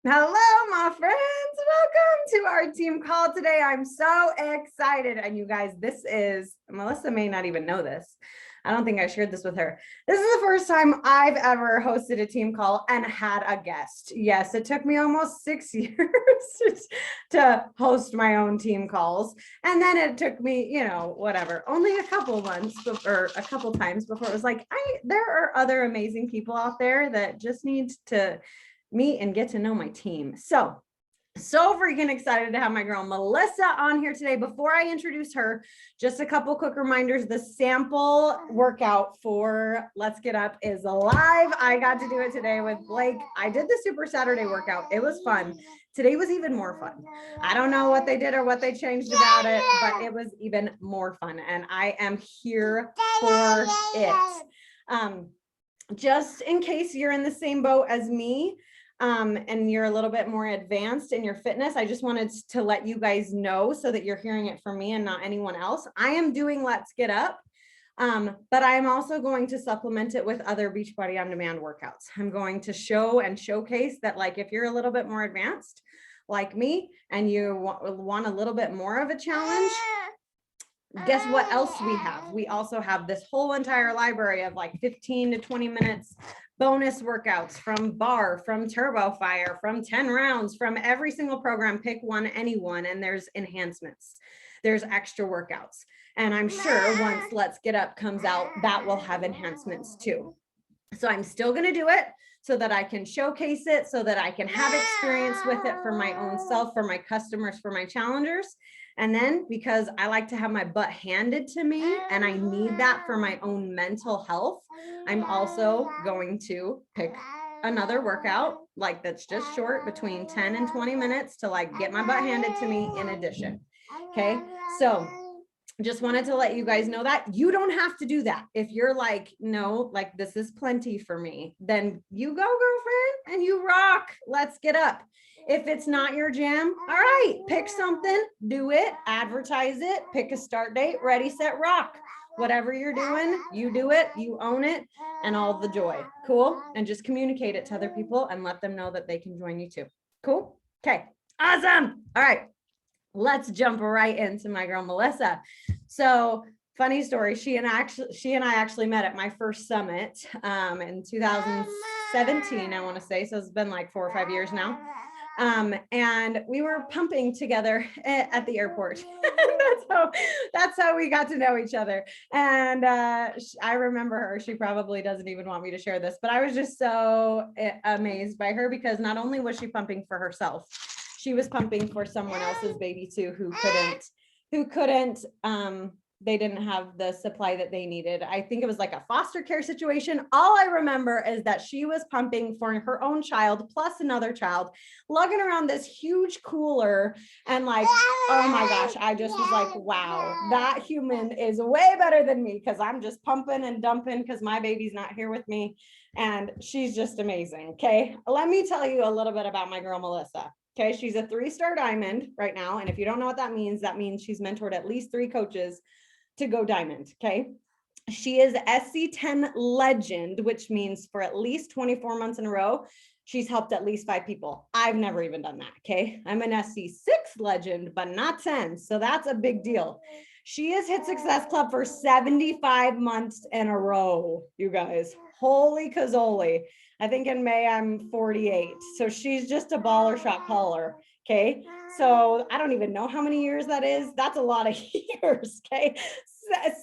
Hello, my friends. Welcome to our team call today. I'm so excited. And you guys, Melissa may not even know this. I don't think I shared this with her. This is the first time I've ever hosted a team call and had a guest. Yes, it took me almost 6 years to host my own team calls. And then it took me, whatever, only a couple months or a couple times before it was like, there are other amazing people out there that just need to meet and get to know my team. So freaking excited to have my girl Melissa on here today. Before I introduce her, just a couple quick reminders. The sample workout for Let's Get Up is live. I got to do it today with Blake. I did the Super Saturday workout. It was fun. Today was even more fun. I don't know what they did or what they changed about it, but it was even more fun. And I am here for it. Just in case you're in the same boat as me, and you're a little bit more advanced in your fitness, I just wanted to let you guys know so that you're hearing it from me and not anyone else. I am doing Let's Get Up, but I'm also going to supplement it with other Beachbody On Demand workouts. I'm going to show and showcase that, like, if you're a little bit more advanced like me and you want a little bit more of a challenge, guess what else we have? We also have this whole entire library of like 15 to 20 minutes bonus workouts from Bar, from Turbo Fire, from 10 rounds, from every single program. Pick one, anyone, and there's enhancements. There's extra workouts. And I'm sure once Let's Get Up comes out, that will have enhancements too. So I'm still going to do it so that I can showcase it, so that I can have experience with it for my own self, for my customers, for my challengers. And then because I like to have my butt handed to me and I need that for my own mental health, I'm also going to pick another workout like that's just short, between 10 and 20 minutes, to like get my butt handed to me in addition. Okay. So just wanted to let you guys know that you don't have to do that. If you're like, no, like this is plenty for me, then you go, girlfriend, and you rock. Let's Get Up. If it's not your jam, all right, pick something, do it, advertise it, pick a start date, ready, set, rock. Whatever you're doing, you do it, you own it, and all the joy. Cool. And just communicate it to other people and let them know that they can join you too. Cool. Okay. Awesome. All right. Let's jump right into my girl Melissa. So funny story, she and I actually met at my first summit in 2017, I want to say. So it's been like 4 or 5 years now. And we were pumping together at the airport. that's how we got to know each other. And I remember her. She probably doesn't even want me to share this, but I was just so amazed by her, because not only was she pumping for herself, she was pumping for someone else's baby too, who couldn't, they didn't have the supply that they needed. I think it was like a foster care situation. All I remember is that she was pumping for her own child plus another child, lugging around this huge cooler. And like, oh my gosh, I just was like, wow, that human is way better than me, because I'm just pumping and dumping because my baby's not here with me. And she's just amazing. Okay. Let me tell you a little bit about my girl, Melissa. Okay. She's a 3-star diamond right now. And if you don't know what that means she's mentored at least 3 coaches to go diamond. Okay. She is SC10 legend, which means for at least 24 months in a row, she's helped at least 5 people. I've never even done that. Okay. I'm an SC6 legend, but not 10. So that's a big deal. She has hit Success Club for 75 months in a row, you guys. Holy cazoli. I think in May I'm 48. So she's just a baller shot caller. Okay. So I don't even know how many years that is. That's a lot of years. Okay.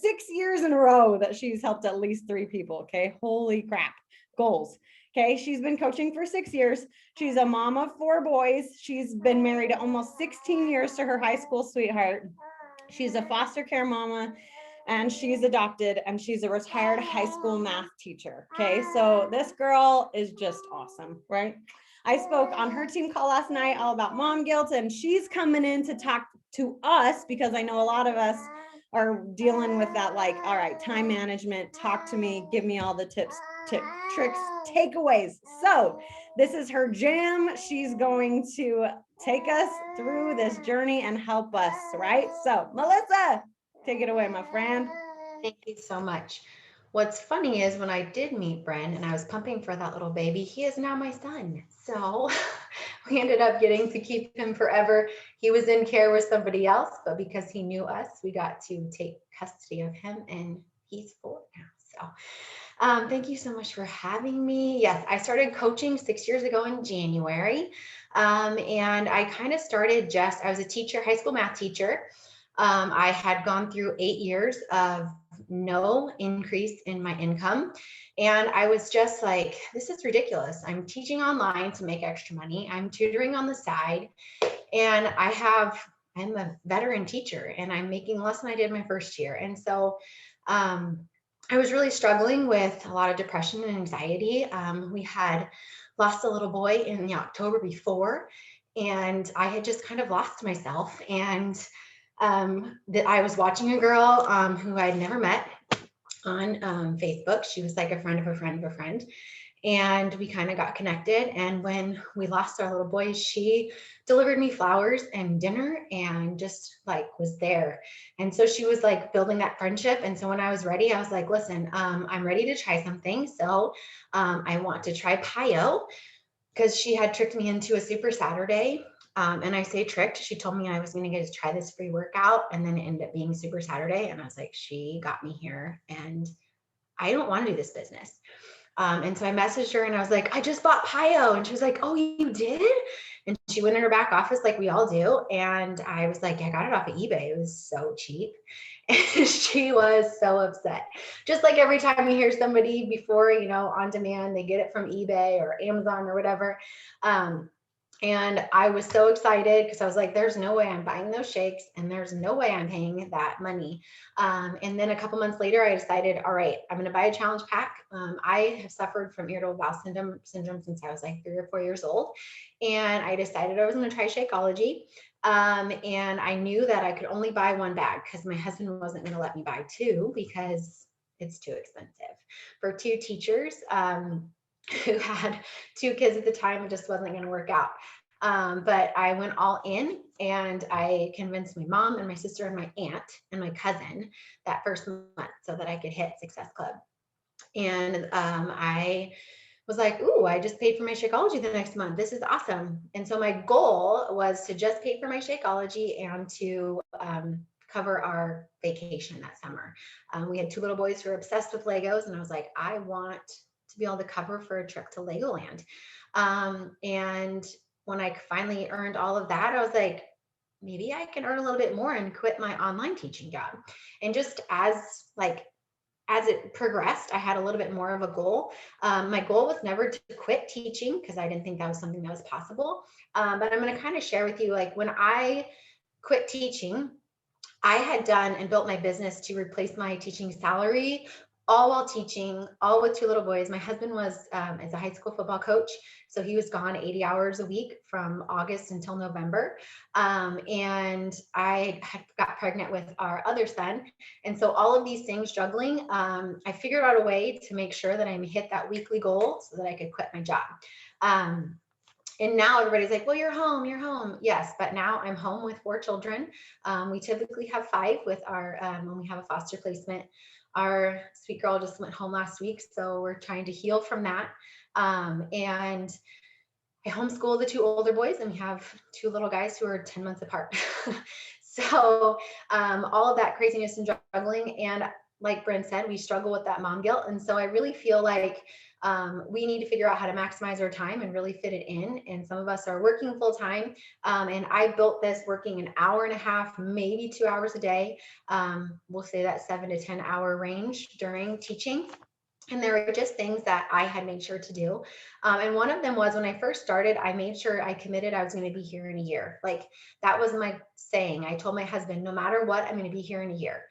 6 years in a row that she's helped at least 3 people. Okay. Holy crap. Goals. Okay. She's been coaching for 6 years. She's a mom of 4 boys. She's been married almost 16 years to her high school sweetheart. She's a foster care mama, and she's adopted, and she's a retired high school math teacher. Okay. So this girl is just awesome, right? I spoke on her team call last night all about mom guilt, and she's coming in to talk to us because I know a lot of us are dealing with that, like, all right, time management, talk to me, give me all the tips, tricks, takeaways. So this is her jam. She's going to take us through this journey and help us, right? So Melissa, take it away, my friend. Thank you so much. What's funny is when I did meet Bren and I was pumping for that little baby, he is now my son. So We ended up getting to keep him forever. He was in care with somebody else, but because he knew us, we got to take custody of him, and he's 4 now. So thank you so much for having me. Yes, I started coaching 6 years ago in January. And I kind of started I was a teacher, high school math teacher. I had gone through 8 years of no increase in my income. And I was just like, this is ridiculous. I'm teaching online to make extra money. I'm tutoring on the side. And I'm a veteran teacher and I'm making less than I did my first year. And so I was really struggling with a lot of depression and anxiety. We had lost a little boy in the October before, and I had just kind of lost myself. And that I was watching a girl who I'd never met on Facebook. She was like a friend of a friend of a friend. And we kind of got connected. And when we lost our little boy, she delivered me flowers and dinner and just like was there. And so she was like building that friendship. And so when I was ready, I was like, listen, I'm ready to try something. So I want to try PIO, because she had tricked me into a Super Saturday. And I say tricked, she told me I was going to get to try this free workout, and then it ended up being Super Saturday. And I was like, she got me here and I don't want to do this business. And so I messaged her and I was like, I just bought PIO. And she was like, oh, you did? And she went in her back office like we all do. And I was like, I got it off of eBay. It was so cheap. And she was so upset. Just like every time you hear somebody before, on demand, they get it from eBay or Amazon or whatever. And I was so excited because I was like, there's no way I'm buying those shakes and there's no way I'm paying that money. And then a couple months later, I decided, all right, I'm going to buy a challenge pack. I have suffered from irritable bowel syndrome since I was like 3 or 4 years old. And I decided I was going to try Shakeology. And I knew that I could only buy 1 bag because my husband wasn't going to let me buy 2 because it's too expensive for 2 teachers. Who had 2 kids at the time, it just wasn't going to work out. But I went all in and I convinced my mom and my sister and my aunt and my cousin that first month so that I could hit Success Club. And I was like, ooh, I just paid for my Shakeology the next month. This is awesome. And so my goal was to just pay for my Shakeology and to cover our vacation that summer. We had 2 little boys who were obsessed with Legos. And I was like, I want to be able to cover for a trip to Legoland. And when I finally earned all of that, I was like, maybe I can earn a little bit more and quit my online teaching job. And just as it progressed, I had a little bit more of a goal. My goal was never to quit teaching because I didn't think that was something that was possible. But I'm going to kind of share with you, like when I quit teaching, I had done and built my business to replace my teaching salary, all while teaching, all with 2 little boys. My husband was as a high school football coach, so he was gone 80 hours a week from August until November. And I had got pregnant with our other son. And so all of these things juggling, I figured out a way to make sure that I hit that weekly goal so that I could quit my job. And now everybody's like, well, you're home. Yes, but now I'm home with 4 children. We typically have 5 with our, when we have a foster placement. Our sweet girl just went home last week, so we're trying to heal from that. And I homeschool the 2 older boys, and we have 2 little guys who are 10 months apart. So all of that craziness and juggling. And like Bryn said, we struggle with that mom guilt. And so I really feel like we need to figure out how to maximize our time and really fit it in. And some of us are working full time. And I built this working an hour and a half, maybe 2 hours a day. We'll say that 7 to 10 hour range during teaching. And there were just things that I had made sure to do. And one of them was when I first started, I made sure I committed I was going to be here in a year. Like that was my saying. I told my husband, no matter what, I'm going to be here in a year.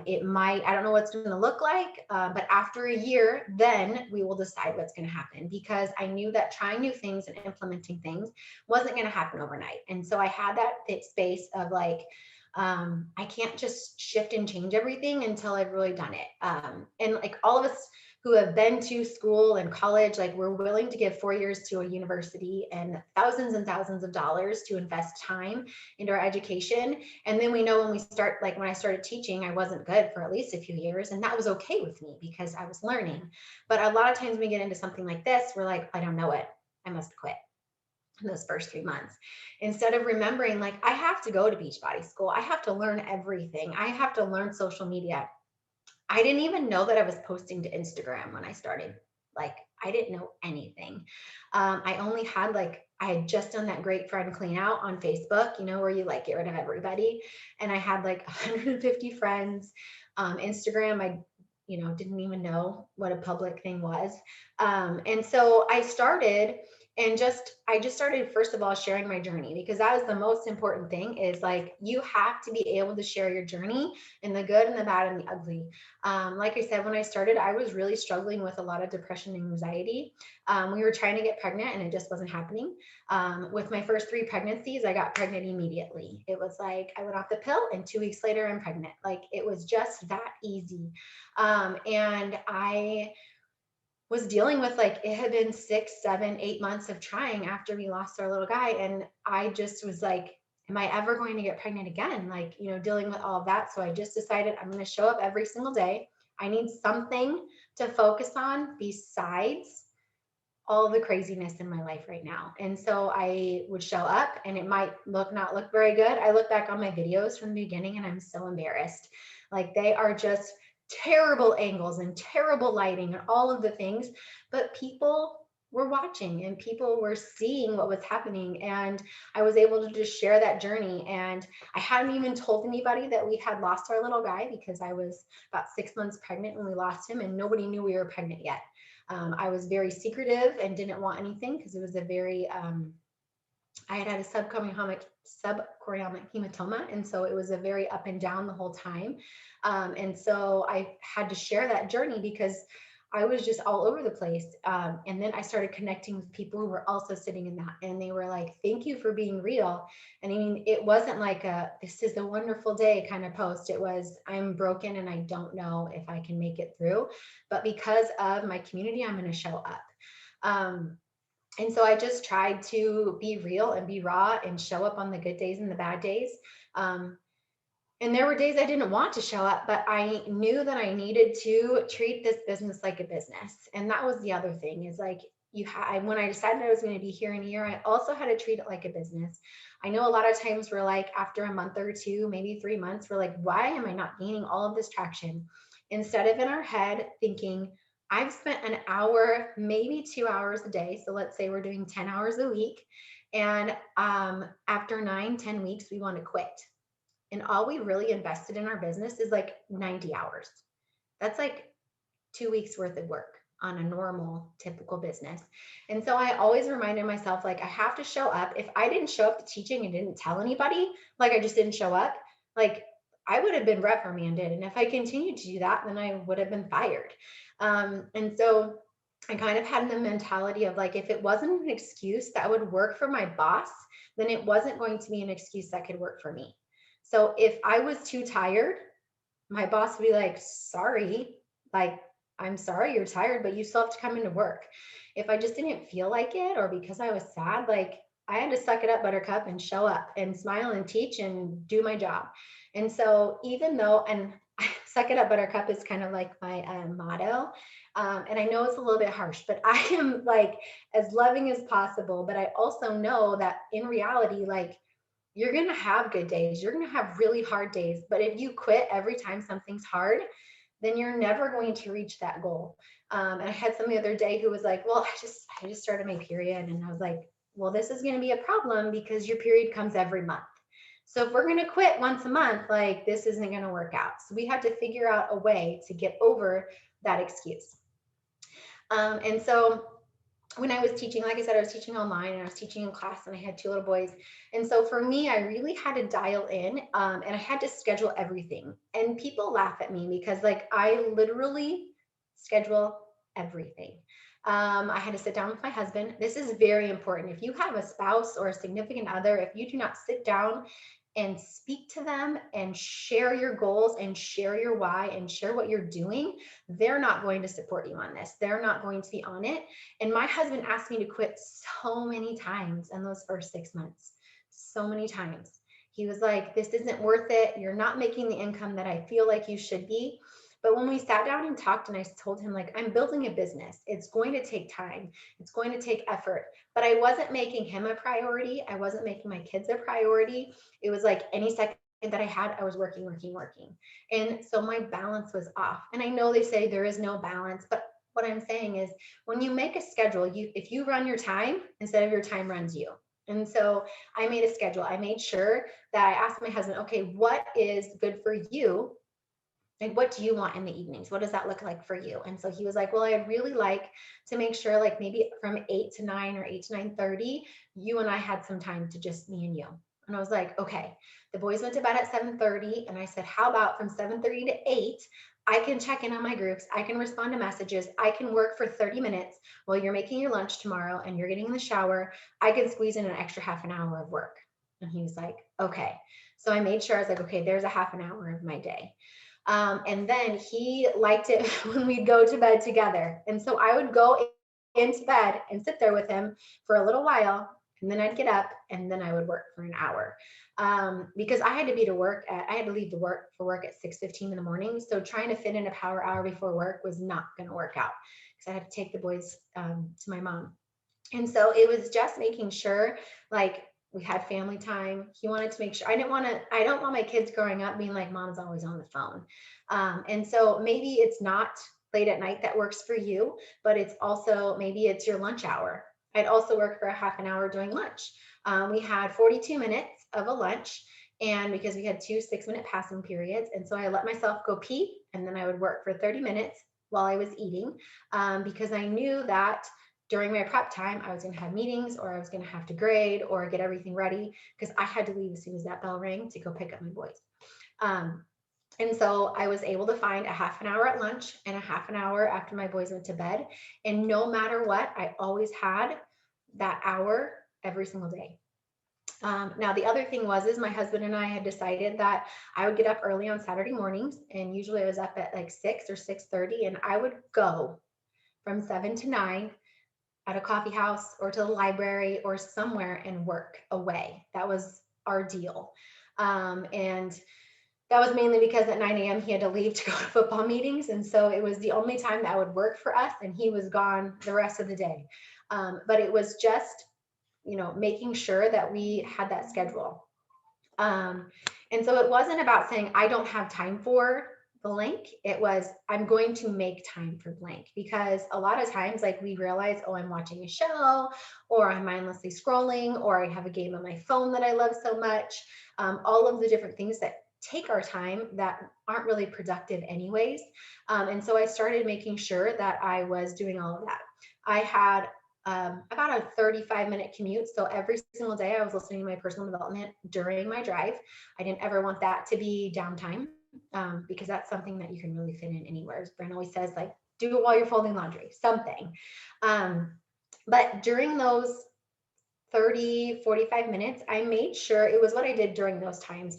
It might, I don't know what's going to look like, but after a year, then we will decide what's going to happen, because I knew that trying new things and implementing things wasn't going to happen overnight. And so I had that fit space of like, I can't just shift and change everything until I've really done it. And like all of us who have been to school and college, like we're willing to give 4 years to a university and thousands of dollars to invest time into our education. And then we know when we start, like when I started teaching, I wasn't good for at least a few years, and that was okay with me because I was learning. But a lot of times when we get into something like this, we're like, I don't know it, I must quit. in those first 3 months. Instead of remembering, like, I have to go to Beachbody school, I have to learn everything, I have to learn social media. I didn't even know that I was posting to Instagram when I started. Like, I didn't know anything. I only had like, I had just done that great friend clean out on Facebook, you know, where you like get rid of everybody. And I had like 150 friends. Instagram, I, you know, didn't even know what a public thing was. And so I started and I just started, first of all, sharing my journey, because that was the most important thing, is like, you have to be able to share your journey, and the good and the bad and the ugly. Like I said, when I started, I was really struggling with a lot of depression and anxiety. We were trying to get pregnant and it just wasn't happening. With my first 3 pregnancies, I got pregnant immediately. It was like I went off the pill and 2 weeks later I'm pregnant. Like, it was just that easy. And I was dealing with, like, it had been 6, 7, 8 months of trying after we lost our little guy. And I just was like, am I ever going to get pregnant again? Like, you know, dealing with all of that. So I just decided I'm going to show up every single day. I need something to focus on besides all the craziness in my life right now. And so I would show up, and it might not look very good. I look back on my videos from the beginning and I'm so embarrassed. Like, they are just terrible angles and terrible lighting and all of the things, but people were watching and people were seeing what was happening. And I was able to just share that journey. And I hadn't even told anybody that we had lost our little guy, because I was about 6 months pregnant when we lost him and nobody knew we were pregnant yet. I was very secretive and didn't want anything, because it was a very, I had a subchorionic hematoma. And so it was a very up and down the whole time. And so I had to share that journey because I was just all over the place. And then I started connecting with people who were also sitting in that. And they were like, thank you for being real. And I mean, it wasn't like this is a wonderful day kind of post. It was, I'm broken and I don't know if I can make it through. But because of my community, I'm going to show up. And so I just tried to be real and be raw and show up on the good days and the bad days. And there were days I didn't want to show up, but I knew that I needed to treat this business like a business. And that was the other thing, is like, when I decided I was going to be here in a year, I also had to treat it like a business. I know a lot of times we're like, after a month or 2, maybe 3 months, we're like, why am I not gaining all of this traction? Instead of in our head thinking, I've spent an hour, maybe 2 hours a day. So let's say we're doing 10 hours a week. And after 9, 10 weeks, we want to quit. And all we really invested in our business is like 90 hours. That's like 2 weeks worth of work on a normal, typical business. And so I always reminded myself, like, I have to show up. If I didn't show up to teaching and didn't tell anybody, like, I just didn't show up, like, I would have been reprimanded. And if I continued to do that, then I would have been fired. And so I kind of had the mentality of like, if it wasn't an excuse that would work for my boss, then it wasn't going to be an excuse that could work for me. So if I was too tired, my boss would be like, sorry, like, I'm sorry you're tired, but you still have to come into work. If I just didn't feel like it, or because I was sad, like, I had to suck it up, buttercup, and show up and smile and teach and do my job. And so even though, and suck it up, buttercup is kind of like my motto. And I know it's a little bit harsh, but I am like as loving as possible. But I also know that in reality, like, you're going to have good days. You're going to have really hard days. But if you quit every time something's hard, then you're never going to reach that goal. And I had some the other day who was like, well, I just started my period. And I was like, well, this is going to be a problem because your period comes every month. So if we're going to quit once a month, like, this isn't going to work out. So we had to figure out a way to get over that excuse. And so when I was teaching, like I said, I was teaching online and I was teaching in class, and I had 2 little boys. And so for me, I really had to dial in, and I had to schedule everything. And people laugh at me because, like, I literally schedule everything. I had to sit down with my husband. This is very important. If you have a spouse or a significant other, if you do not sit down and speak to them and share your goals and share your why and share what you're doing, they're not going to support you on this. They're not going to be on it. And my husband asked me to quit so many times in those first 6 months, so many times. He was like, this isn't worth it. You're not making the income that I feel like you should be. But when we sat down and talked and I told him, like, I'm building a business, it's going to take time, it's going to take effort, but I wasn't making him a priority. I wasn't making my kids a priority. It was like any second that I had, I was working, working, working. And so my balance was off. And I know they say there is no balance, but what I'm saying is when you make a schedule, if you run your time instead of your time runs you. And so I made a schedule. I made sure that I asked my husband, okay, what is good for you? Like, what do you want in the evenings? What does that look like for you? And so he was like, well, I'd really like to make sure, like, maybe from 8 to 9 or 8 to 9:30, you and I had some time to just me and you. And I was like, okay. The boys went to bed at 7:30. And I said, how about from 7:30 to 8? I can check in on my groups. I can respond to messages. I can work for 30 minutes while you're making your lunch tomorrow and you're getting in the shower. I can squeeze in an extra half an hour of work. And he was like, okay. So I made sure, I was like, okay, there's a half an hour of my day. And then he liked it when we'd go to bed together. And so I would go into bed and sit there with him for a little while. And then I'd get up and then I would work for an hour. Because I had to be to work I had to leave for work at 6:15 in the morning. So trying to fit in a power hour before work was not going to work out because I had to take the boys to my mom. And so it was just making sure, like, we had family time. He wanted to make sure I don't want my kids growing up being like, mom's always on the phone. And so maybe it's not late at night that works for you, but it's also, maybe it's your lunch hour. I'd also work for a half an hour during lunch. We had 42 minutes of a lunch, and because we had 2 6-minute passing periods. And so I let myself go pee, and then I would work for 30 minutes while I was eating, because I knew that during my prep time, I was going to have meetings, or I was going to have to grade or get everything ready because I had to leave as soon as that bell rang to go pick up my boys. And so I was able to find a half an hour at lunch and a half an hour after my boys went to bed. And no matter what, I always had that hour every single day. Now, the other thing is my husband and I had decided that I would get up early on Saturday mornings, and usually I was up at like 6 or 6:30, and I would go from 7 to 9 at a coffee house or to the library or somewhere and work away. That was our deal. And that was mainly because at 9 a.m. he had to leave to go to football meetings. And so it was the only time that would work for us, and he was gone the rest of the day. But it was just, making sure that we had that schedule. And so it wasn't about saying, I don't have time for blank. It was, I'm going to make time for blank, because a lot of times, like, we realize, oh, I'm watching a show, or I'm mindlessly scrolling, or I have a game on my phone that I love so much. All of the different things that take our time that aren't really productive anyways. And so I started making sure that I was doing all of that. I had about a 35-minute commute. So every single day I was listening to my personal development during my drive. I didn't ever want that to be downtime, because that's something that you can really fit in anywhere. As Brent always says, like, do it while you're folding laundry, something. But during those 30, 45 minutes, I made sure, it was what I did during those times.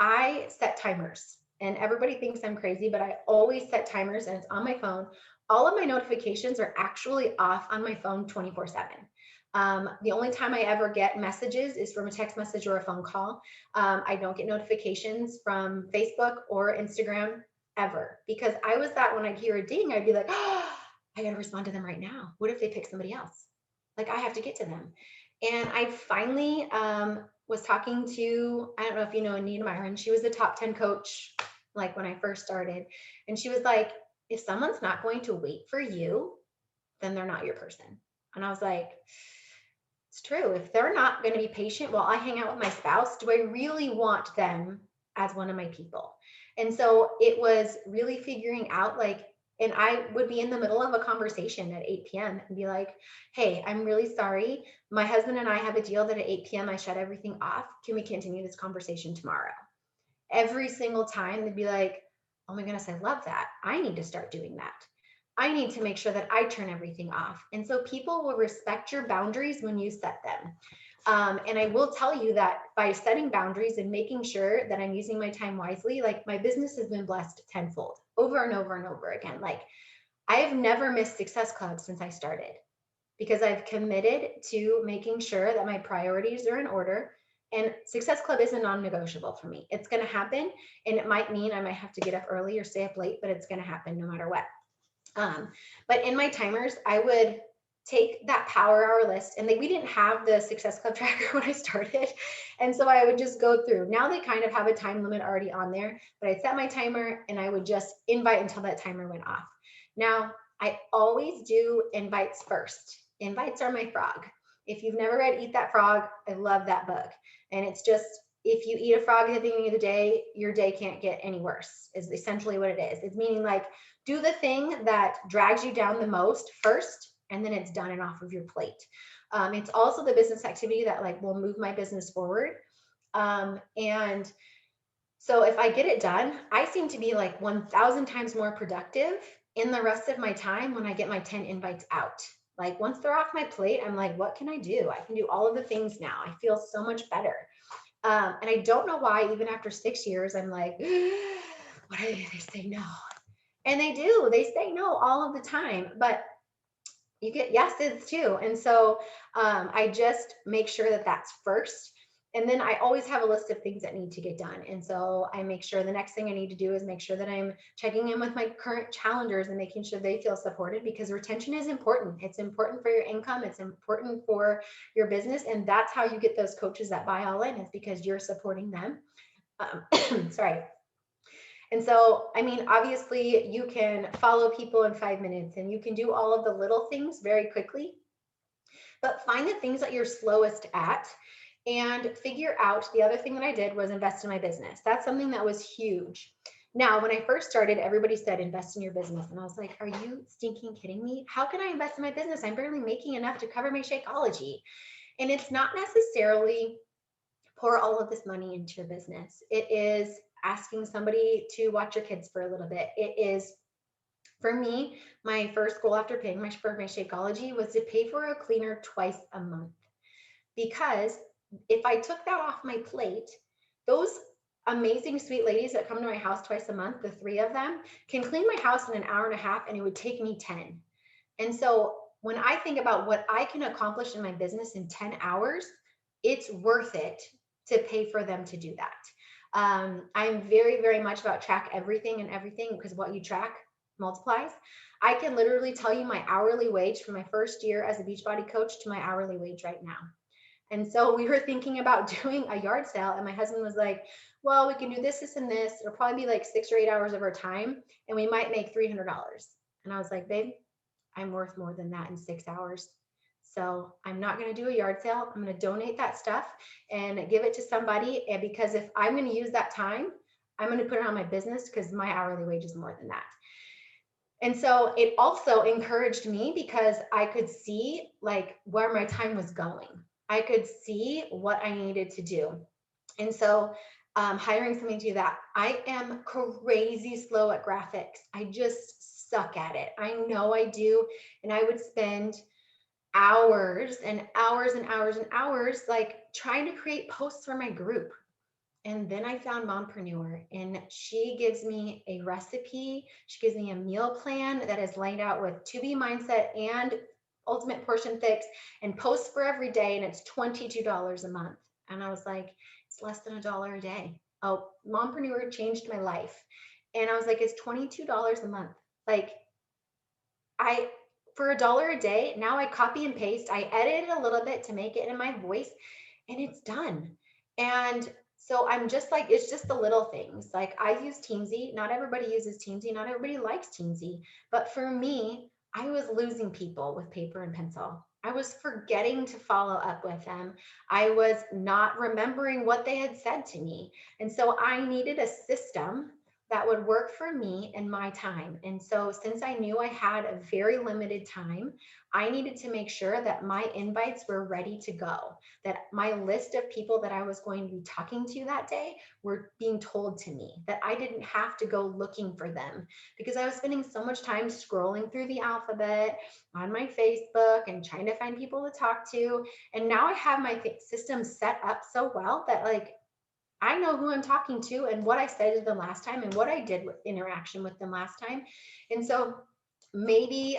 I set timers, and everybody thinks I'm crazy, but I always set timers, and it's on my phone. All of my notifications are actually off on my phone 24/7. The only time I ever get messages is from a text message or a phone call. I don't get notifications from Facebook or Instagram ever, because I was that when I'd hear a ding, I'd be like, oh, I got to respond to them right now. What if they pick somebody else? Like, I have to get to them. And I finally was talking to, I don't know if you know Anita Myron, she was the top 10 coach, like, when I first started. And she was like, if someone's not going to wait for you, then they're not your person. And I was like, it's true. If they're not going to be patient while I hang out with my spouse, do I really want them as one of my people? And so it was really figuring out, like, and I would be in the middle of a conversation at 8 p.m. and be like, hey, I'm really sorry. My husband and I have a deal that at 8 p.m. I shut everything off. Can we continue this conversation tomorrow? Every single time they'd be like, oh my goodness, I love that. I need to start doing that. I need to make sure that I turn everything off. And so people will respect your boundaries when you set them. And I will tell you that by setting boundaries and making sure that I'm using my time wisely, like, my business has been blessed tenfold over and over and over again. Like, I have never missed Success Club since I started, because I've committed to making sure that my priorities are in order And Success Club is a non-negotiable for me. It's going to happen. And it might mean I might have to get up early or stay up late, but it's going to happen no matter what. But in my timers, I would take that power hour list, and we didn't have the Success Club tracker when I started. And so I would just go through. Now they kind of have a time limit already on there, but I'd set my timer and I would just invite until that timer went off. Now I always do invites first. Invites are my frog. If you've never read Eat That Frog, I love that book. And it's just, if you eat a frog at the beginning of the day, your day can't get any worse, is essentially what it is. It's meaning like, do the thing that drags you down the most first, and then it's done and off of your plate. It's also the business activity that like will move my business forward. And so if I get it done, I seem to be like 1,000 times more productive in the rest of my time when I get my 10 invites out. Like once they're off my plate, I'm like, what can I do? I can do all of the things now. I feel so much better. And I don't know why, even after 6 years, I'm like, what do they say no? And they do, they say no all of the time, but you get yeses too. And so I just make sure that that's first. And then I always have a list of things that need to get done. And so I make sure the next thing I need to do is make sure that I'm checking in with my current challengers and making sure they feel supported, because retention is important. It's important for your income. It's important for your business. And that's how you get those coaches that buy all in, is because you're supporting them. Sorry. And so, I mean, obviously you can follow people in 5 minutes and you can do all of the little things very quickly, but find the things that you're slowest at and figure out. The other thing that I did was invest in my business. That's something that was huge. Now, when I first started, everybody said, invest in your business. And I was like, are you stinking kidding me? How can I invest in my business? I'm barely making enough to cover my Shakeology. And it's not necessarily pour all of this money into your business. It is asking somebody to watch your kids for a little bit. It is, for me, my first goal after paying for my Shakeology was to pay for a cleaner twice a month. Because if I took that off my plate, those amazing sweet ladies that come to my house twice a month, the 3 of them, can clean my house in an hour and a half, and it would take me 10. And so when I think about what I can accomplish in my business in 10 hours, it's worth it to pay for them to do that. I'm very, very much about track everything and everything, because what you track multiplies. I can literally tell you my hourly wage from my first year as a Beachbody coach to my hourly wage right now. And so we were thinking about doing a yard sale, and my husband was like, well, we can do this, this, and this. It'll probably be like 6 or 8 hours of our time, and we might make $300. And I was like, babe, I'm worth more than that in 6 hours. So I'm not going to do a yard sale. I'm going to donate that stuff and give it to somebody. And because if I'm going to use that time, I'm going to put it on my business, because my hourly wage is more than that. And so it also encouraged me, because I could see like where my time was going. I could see what I needed to do. And so hiring somebody to do that. I am crazy slow at graphics. I just suck at it. I know I do. And I would spend hours and hours and hours and hours like trying to create posts for my group. And then I found Mompreneur, and she gives me a recipe. She gives me a meal plan that is laid out with To Be Mindset and Ultimate Portion Fix, and posts for every day. And it's $22 a month. And I was like, it's less than $1 a day. Oh, Mompreneur changed my life. And I was like, it's $22 a month. Like, for $1 a day, now I copy and paste. I edit it a little bit to make it in my voice, and it's done. And so I'm just like, it's just the little things. Like I use Teamsy. Not everybody uses Teamsy. Not everybody likes Teamsy. But for me, I was losing people with paper and pencil. I was forgetting to follow up with them. I was not remembering what they had said to me. And so I needed a system that would work for me and my time. And so since I knew I had a very limited time, I needed to make sure that my invites were ready to go, that my list of people that I was going to be talking to that day were being told to me, that I didn't have to go looking for them, because I was spending so much time scrolling through the alphabet on my Facebook and trying to find people to talk to. And now I have my system set up so well that like, I know who I'm talking to and what I said to them last time and what I did with interaction with them last time. And so maybe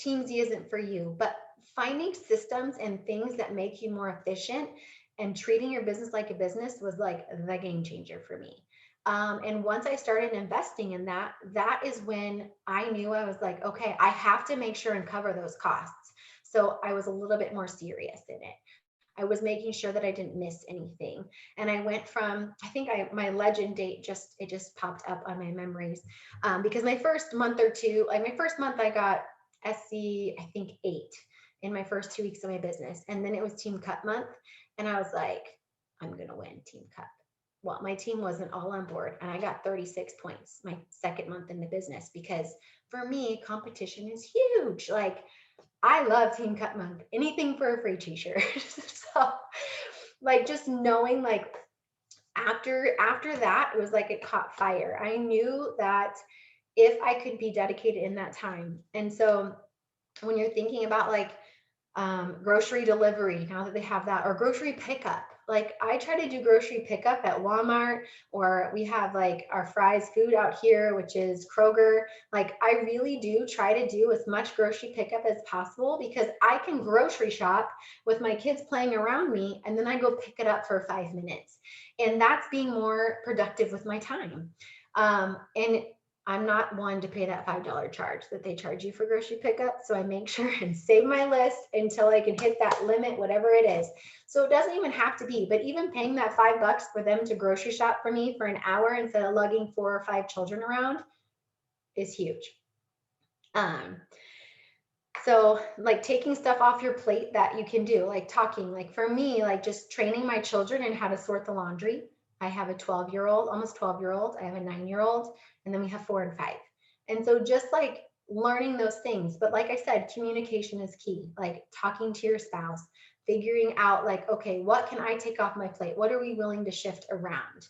Teamsy isn't for you, but finding systems and things that make you more efficient and treating your business like a business was like the game changer for me. And once I started investing in that, that is when I knew I was like, okay, I have to make sure and cover those costs. So I was a little bit more serious in it. I was making sure that I didn't miss anything. And I went from, I think my legend date it just popped up on my memories. Because my first month or two, like my first month, I got SC, I think 8 in my first 2 weeks of my business. And then it was Team Cup month. And I was like, I'm going to win Team Cup. Well, my team wasn't all on board, and I got 36 points my second month in the business, because for me, competition is huge. Like, I love Team Cup month, anything for a free t-shirt. So like just knowing, like, after that, it was like it caught fire. I knew that if I could be dedicated in that time. And so when you're thinking about like grocery delivery, now that they have that, or grocery pickup, like I try to do grocery pickup at Walmart, or we have like our Fry's food out here, which is Kroger. Like I really do try to do as much grocery pickup as possible, because I can grocery shop with my kids playing around me, and then I go pick it up for 5 minutes. And that's being more productive with my time. And I'm not one to pay that $5 charge that they charge you for grocery pickup. So I make sure and save my list until I can hit that limit, whatever it is. So it doesn't even have to be, but even paying that $5 for them to grocery shop for me for an hour instead of lugging 4 or 5 children around is huge. So like taking stuff off your plate that you can do, like talking, like for me, like just training my children in how to sort the laundry. I have a 12-year-old, almost 12-year-old. I have a 9-year-old, and then we have 4 and 5. And so just like learning those things. But like I said, communication is key, like talking to your spouse, figuring out like, okay, what can I take off my plate? What are we willing to shift around?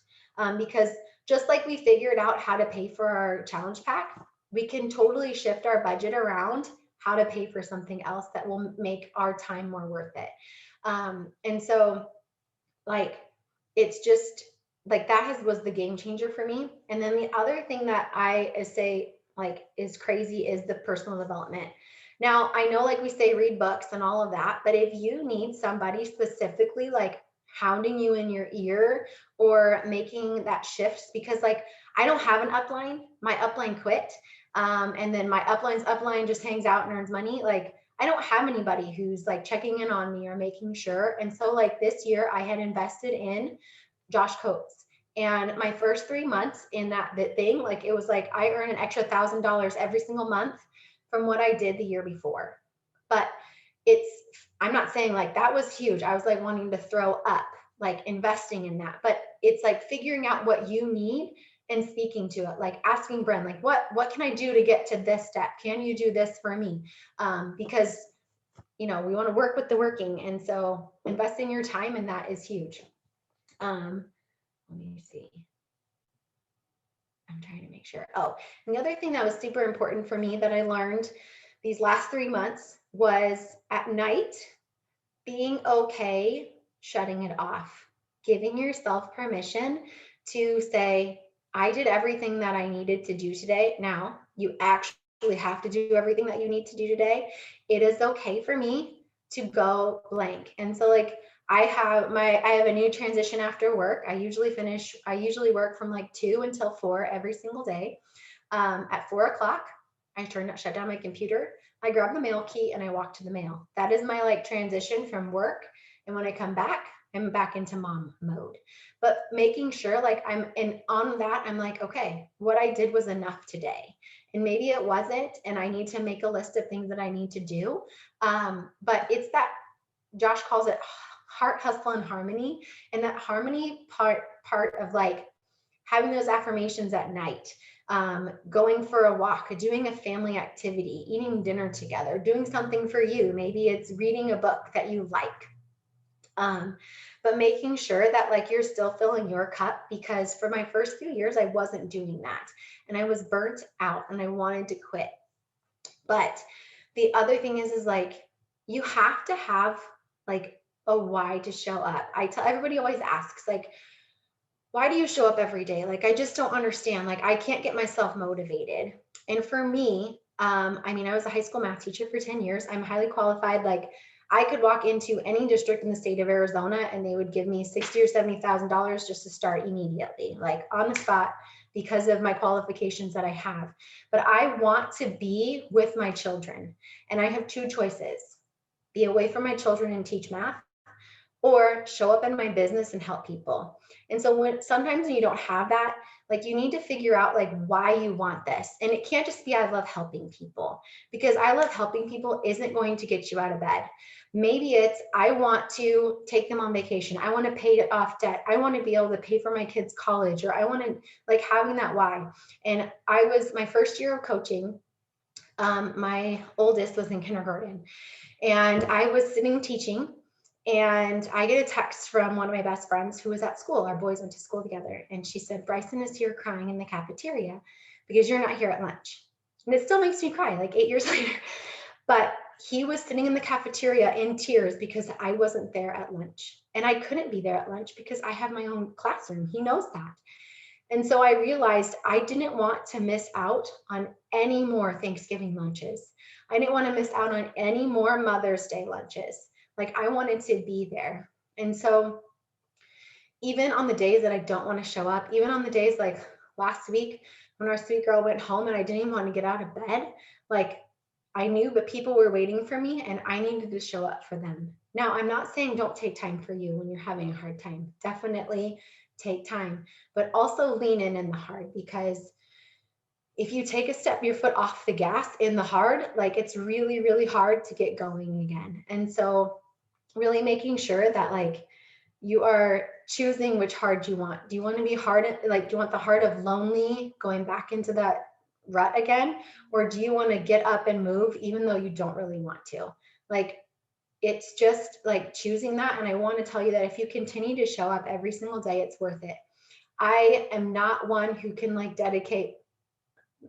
Because just like we figured out how to pay for our challenge pack, we can totally shift our budget around how to pay for something else that will make our time more worth it. And so like, it's just like that was the game changer for me. And then the other thing that I say like is crazy is the personal development. Now I know like we say read books and all of that, but if you need somebody specifically like hounding you in your ear or making that shift, because like I don't have an upline, my upline quit. And then my upline's upline just hangs out and earns money. Like I don't have anybody who's like checking in on me or making sure. And so like this year I had invested in Josh Coates, and my first 3 months in that thing, like it was like I earn an extra $1,000 every single month from what I did the year before. But I'm not saying like that was huge. I was like wanting to throw up, like investing in that, but it's like figuring out what you need and speaking to it, like asking Bren, like, what can I do to get to this step? Can you do this for me? Because, we want to work with the working. And so investing your time in that is huge. Let me see. I'm trying to make sure. Oh, and the other thing that was super important for me that I learned these last 3 months was at night, being okay shutting it off, giving yourself permission to say, I did everything that I needed to do today. Now you actually have to do everything that you need to do today. It is okay for me to go blank. And so like I have a new transition after work. I usually work from like 2 until 4 every single day. At 4 o'clock, shut down my computer. I grab the mail key and I walk to the mail. That is my like transition from work. And when I come back, I'm back into mom mode. But making sure like on that, I'm like, okay, what I did was enough today. And maybe it wasn't, and I need to make a list of things that I need to do. But it's that Josh calls it heart, hustle, and harmony. And that harmony part of like having those affirmations at night, going for a walk, doing a family activity, eating dinner together, doing something for you. Maybe it's reading a book that you like. But making sure that like you're still filling your cup, because for my first few years, I wasn't doing that and I was burnt out and I wanted to quit. But the other thing is like, you have to have like a why to show up. Everybody always asks like, why do you show up every day? Like, I just don't understand. Like, I can't get myself motivated. And for me, I was a high school math teacher for 10 years. I'm highly qualified. Like, I could walk into any district in the state of Arizona and they would give me $60,000 or $70,000 just to start immediately, like on the spot, because of my qualifications that I have. But I want to be with my children, and I have two choices: be away from my children and teach math, or show up in my business and help people. And so sometimes when you don't have that, like, you need to figure out like why you want this. And it can't just be I love helping people, because I love helping people isn't going to get you out of bed. Maybe it's I want to take them on vacation. I want to pay off debt. I want to be able to pay for my kids' college, or I want to, like, having that why. And I was my first year of coaching. My oldest was in kindergarten, and I was sitting teaching, and I get a text from one of my best friends who was at school. Our boys went to school together. And she said, Bryson is here crying in the cafeteria because you're not here at lunch. And it still makes me cry like 8 years later. But he was sitting in the cafeteria in tears because I wasn't there at lunch. And I couldn't be there at lunch because I have my own classroom. He knows that. And so I realized I didn't want to miss out on any more Thanksgiving lunches. I didn't want to miss out on any more Mother's Day lunches. Like, I wanted to be there. And so even on the days that I don't want to show up, even on the days like last week when our sweet girl went home and I didn't even want to get out of bed, like, I knew that people were waiting for me and I needed to show up for them. Now, I'm not saying don't take time for you when you're having a hard time. Definitely take time, but also lean in the hard, because if you take a step, your foot off the gas in the hard, like, it's really, really hard to get going again. And so really making sure that, like, you are choosing which hard you want. Do you want to be hard, like, do you want the heart of lonely going back into that rut again? Or do you want to get up and move even though you don't really want to? Like, it's just like choosing that. And I want to tell you that if you continue to show up every single day, it's worth it. I am not one who can like dedicate,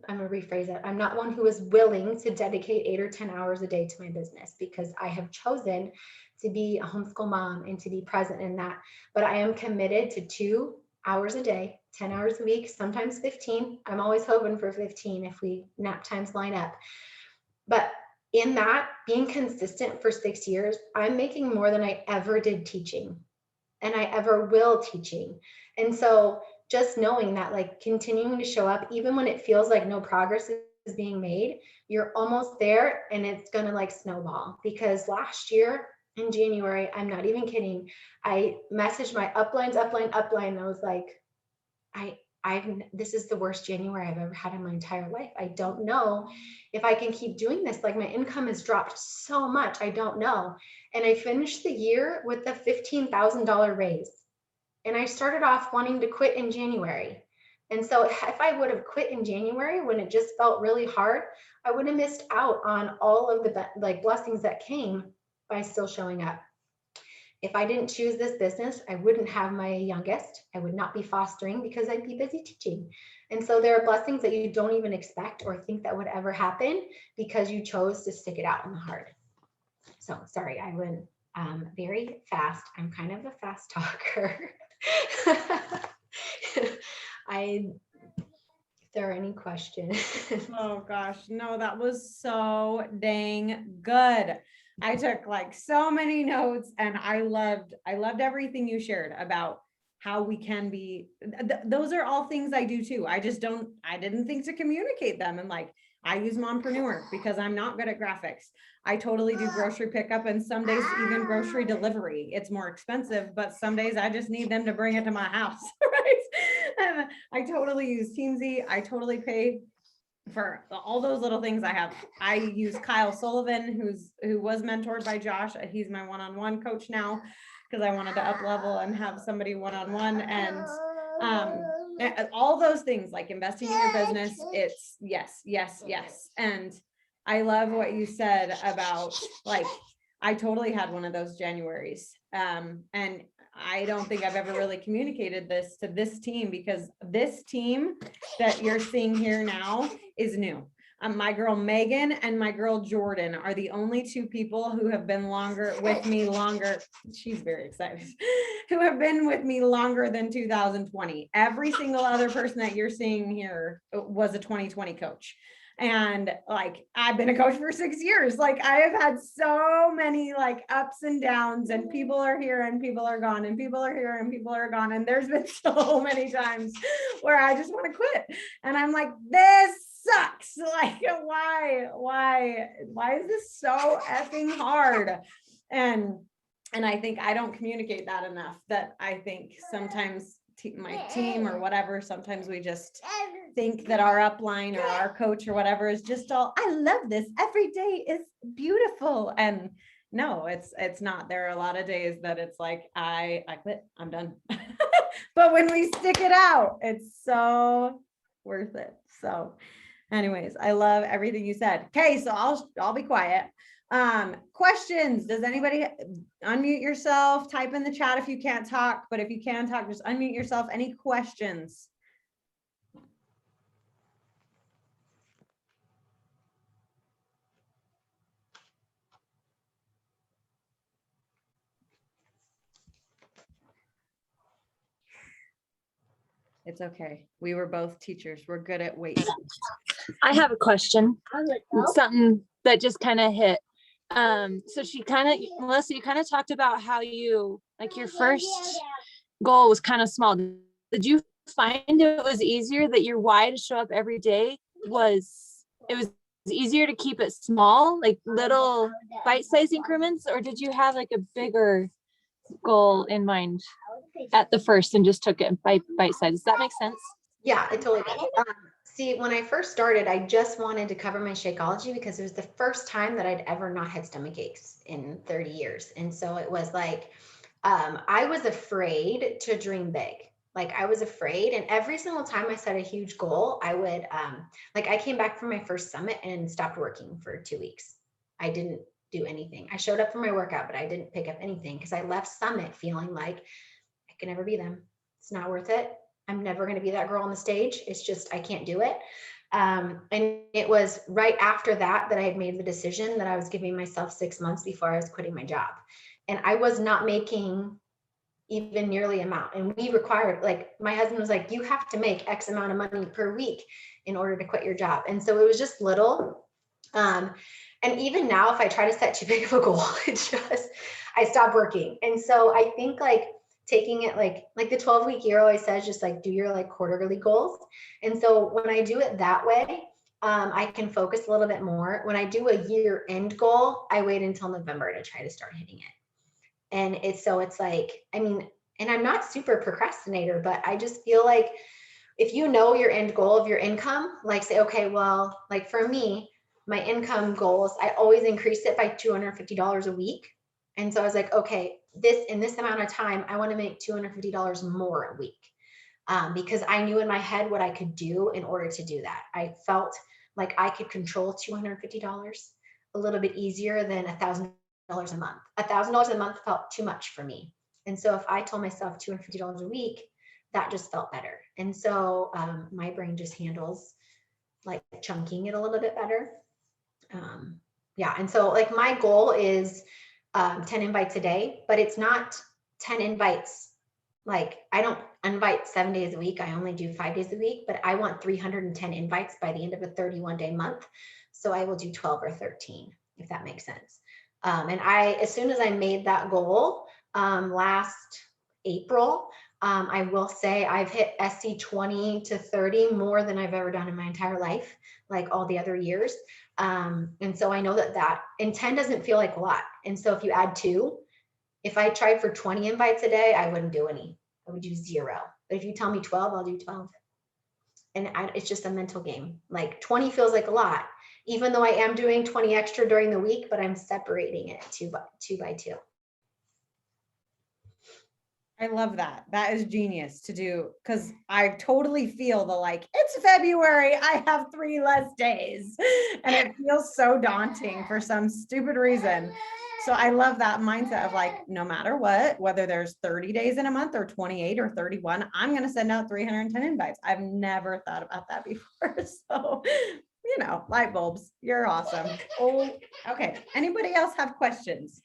I'm going to rephrase it. I'm not one who is willing to dedicate 8 or 10 hours a day to my business, because I have chosen to be a homeschool mom and to be present in that. But I am committed to 2 hours a day, 10 hours a week, sometimes 15. I'm always hoping for 15 if we nap times line up. But in that, being consistent for 6 years, I'm making more than I ever did teaching, and I ever will teaching. And so just knowing that, like, continuing to show up, even when it feels like no progress is being made, you're almost there, and it's going to like snowball. Because last year in January, I'm not even kidding, I messaged my upline, and I was like, this is the worst January I've ever had in my entire life. I don't know if I can keep doing this. Like, my income has dropped so much. I don't know. And I finished the year with a $15,000 raise. And I started off wanting to quit in January. And so if I would have quit in January when it just felt really hard, I would have missed out on all of the like blessings that came by still showing up. If I didn't choose this business, I wouldn't have my youngest. I would not be fostering because I'd be busy teaching. And so there are blessings that you don't even expect or think that would ever happen because you chose to stick it out in the hard. So sorry, I went very fast. I'm kind of a fast talker. If there are any questions. Oh gosh, no, that was so dang good. I took like so many notes, and I loved everything you shared about how we can be. Those are all things I do too. I didn't think to communicate them. And like, I use Mompreneur because I'm not good at graphics. I totally do grocery pickup, and some days even grocery delivery. It's more expensive, but some days I just need them to bring it to my house, right? And I totally use Teamsy. I totally pay for all those little things I have. I use Kyle Sullivan, who was mentored by Josh. He's my one-on-one coach now because I wanted to up level and have somebody one-on-one. And all those things, like investing in your business, it's yes. And I love what you said about, like, I totally had one of those Januaries. And I don't think I've ever really communicated this to this team, because this team that you're seeing here now is new. My girl Megan and my girl Jordan are the only two people who have been with me longer. She's very excited. Who have been with me longer than 2020. Every single other person that you're seeing here was a 2020 coach. And like, I've been a coach for 6 years. Like, I have had so many like ups and downs, and people are here and people are gone, and people are here and people are gone. And there's been so many times where I just want to quit. And I'm like, this sucks. Like, why is this so effing hard? And I think I don't communicate that enough, that I think sometimes my team or whatever, sometimes we just think that our upline or our coach or whatever is just all, I love this, every day is beautiful. And no, it's not. There are a lot of days that it's like, I quit, I'm done. But when we stick it out, it's so worth it. So anyways, I love everything you said. Okay, so I'll be quiet. Questions. Does anybody unmute yourself? Type in the chat if you can't talk, but if you can talk, just unmute yourself. Any questions? It's okay. We were both teachers. We're good at waiting. I have a question. Something that just kind of hit. So Melissa, you kind of talked about how you, like, your first goal was kind of small. Did you find it was easier that your why to show up every day it was easier to keep it small, like little bite-sized increments, or did you have like a bigger goal in mind at the first and just took it bite size? Does that make sense? Yeah, it totally does. See, when I first started, I just wanted to cover my Shakeology because it was the first time that I'd ever not had stomach aches in 30 years. And so it was like, I was afraid to dream big. Like, I was afraid. And every single time I set a huge goal, I would, like, I came back from my first summit and stopped working for 2 weeks. I didn't do anything. I showed up for my workout, but I didn't pick up anything because I left summit feeling like I can never be them. It's not worth it. I'm never going to be that girl on the stage. It's just, I can't do it. And it was right after that I had made the decision that I was giving myself 6 months before I was quitting my job. And I was not making even nearly amount. And we required, like, my husband was like, you have to make X amount of money per week in order to quit your job. And so it was just little. And even now, if I try to set too big of a goal, I stop working. And so I think, like, taking it like the 12-week year always says, just like do your like quarterly goals. And so when I do it that way, I can focus a little bit more. When I do a year end goal, I wait until November to try to start hitting it. And it's like, I mean, and I'm not super procrastinator, but I just feel like if you know your end goal of your income, like say, okay, well, like for me, my income goals, I always increase it by $250 a week. And so I was like, okay, in this amount of time, I want to make $250 more a week, because I knew in my head what I could do in order to do that. I felt like I could control $250 a little bit easier than $1,000 a month. $1,000 a month felt too much for me. And so if I told myself $250 a week, that just felt better. And so my brain just handles like chunking it a little bit better. Yeah. And so like my goal is 10 invites a day, but it's not 10 invites. Like I don't invite 7 days a week. I only do 5 days a week, but I want 310 invites by the end of a 31-day month. So I will do 12 or 13, if that makes sense. And as soon as I made that goal last April, I will say I've hit SC 20 to 30 more than I've ever done in my entire life, like all the other years. And so I know that and 10 doesn't feel like a lot. And so if you add 2, if I tried for 20 invites a day, I wouldn't do any. I would do 0. But if you tell me 12, I'll do 12. And it's just a mental game. Like 20 feels like a lot, even though I am doing 20 extra during the week, but I'm separating it two by two. I love that. That is genius to do, because I totally feel the like, it's February, I have 3 less days. And it feels so daunting for some stupid reason. So I love that mindset of like, no matter what, whether there's 30 days in a month or 28 or 31, I'm going to send out 310 invites. I've never thought about that before. So, light bulbs, you're awesome. Oh, okay. Anybody else have questions?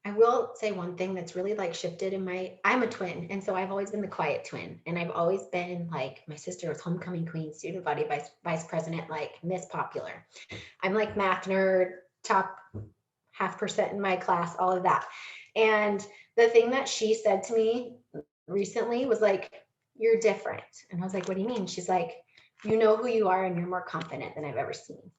I will say one thing that's really like shifted in I'm a twin. And so I've always been the quiet twin. And I've always been like, my sister was homecoming queen, student body vice president, like Miss Popular. I'm like math nerd, top 0.5% in my class, all of that. And the thing that she said to me recently was like, you're different. And I was like, what do you mean? She's like, you know who you are and you're more confident than I've ever seen.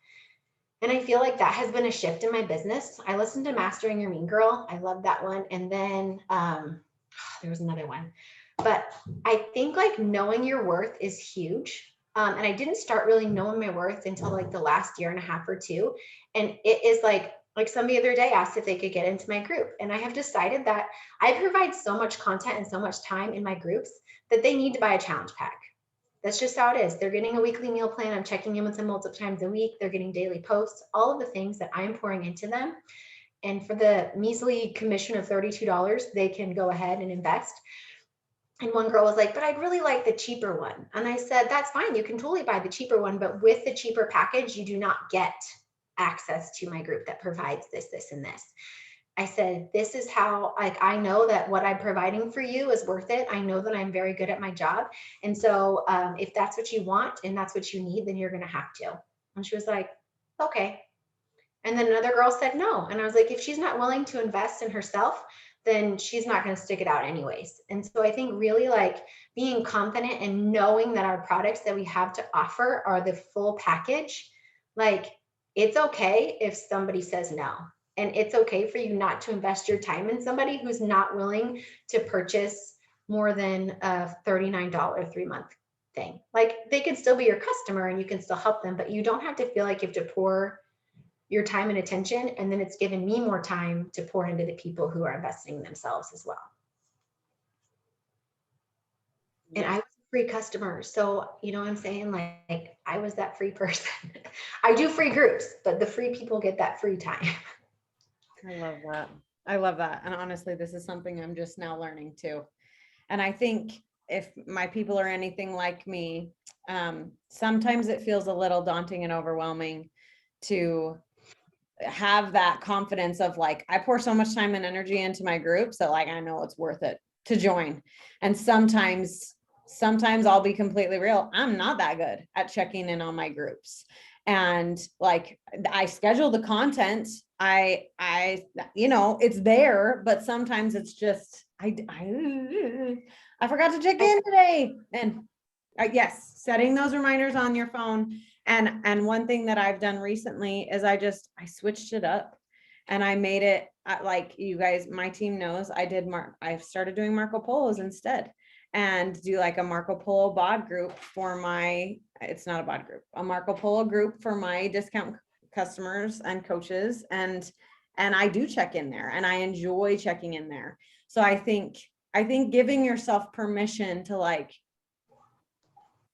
And I feel like that has been a shift in my business. I listened to Mastering Your Mean Girl. I love that one. And then there was another one. But I think like knowing your worth is huge. And I didn't start really knowing my worth until like the last year and a half or two. And it is like somebody the other day asked if they could get into my group. And I have decided that I provide so much content and so much time in my groups that they need to buy a challenge pack. That's just how it is. They're getting a weekly meal plan. I'm checking in with them multiple times a week. They're getting daily posts, all of the things that I'm pouring into them. And for the measly commission of $32, they can go ahead and invest. And one girl was like, but I'd really like the cheaper one. And I said, that's fine. You can totally buy the cheaper one, but with the cheaper package, you do not get access to my group that provides this, this, and this. I said, this is how, like, I know that what I'm providing for you is worth it. I know that I'm very good at my job. And so if that's what you want and that's what you need, then you're going to have to. And she was like, okay. And then another girl said no. And I was like, if she's not willing to invest in herself, then she's not going to stick it out anyways. And so I think really like being confident and knowing that our products that we have to offer are the full package. Like, it's okay if somebody says no. And it's okay for you not to invest your time in somebody who's not willing to purchase more than a $39 3-month thing. Like, they can still be your customer and you can still help them, but you don't have to feel like you have to pour your time and attention. And then it's given me more time to pour into the people who are investing in themselves as well. And I was a free customer. So, you know what I'm saying? Like I was that free person. I do free groups, but the free people get that free time. I love that. I love that. And honestly, this is something I'm just now learning too. And I think if my people are anything like me, sometimes it feels a little daunting and overwhelming to have that confidence of like, I pour so much time and energy into my groups that like, I know it's worth it to join. And sometimes I'll be completely real. I'm not that good at checking in on my groups. And like, I schedule the content. I, you know, it's there, but sometimes it's just, I forgot to check in today. And yes, setting those reminders on your phone. And one thing that I've done recently is I switched it up and I made it like, you guys, my team knows I started doing Marco Polos instead, and do like a Marco Polo bod group for it's not a bod group, a Marco Polo group for my discount customers and coaches. And I do check in there and I enjoy checking in there. So I think giving yourself permission to like,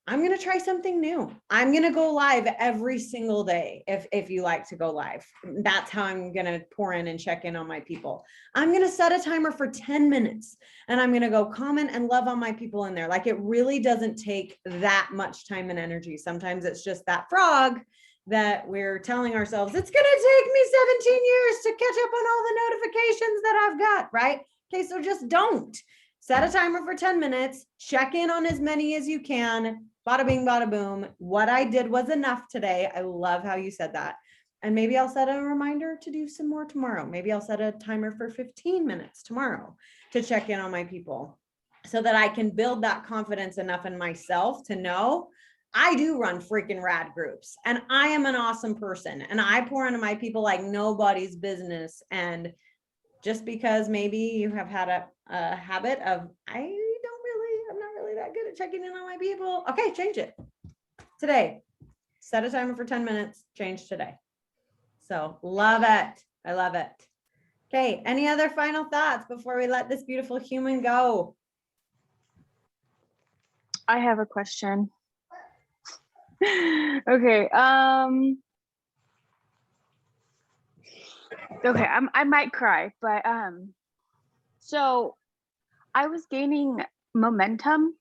I'm going to try something new. I'm going to go live every single day. If you like to go live, that's how I'm going to pour in and check in on my people. I'm going to set a timer for 10 minutes and I'm going to go comment and love on my people in there. Like, it really doesn't take that much time and energy. Sometimes it's just that frog that we're telling ourselves, it's going to take me 17 years to catch up on all the notifications that I've got, right? Okay, so just don't. Set a timer for 10 minutes, check in on as many as you can. Bada bing, bada boom. What I did was enough today. I love how you said that. And maybe I'll set a reminder to do some more tomorrow. Maybe I'll set a timer for 15 minutes tomorrow to check in on my people so that I can build that confidence enough in myself to know I do run freaking rad groups and I am an awesome person and I pour into my people like nobody's business. And just because maybe you have had a habit of, I'm not really that good at checking in on my people. Okay, change it today. Set a timer for 10 minutes, change today. So love it. I love it. Okay, any other final thoughts before we let this beautiful human go? I have a question. Okay. Okay, I might cry, but so I was gaining momentum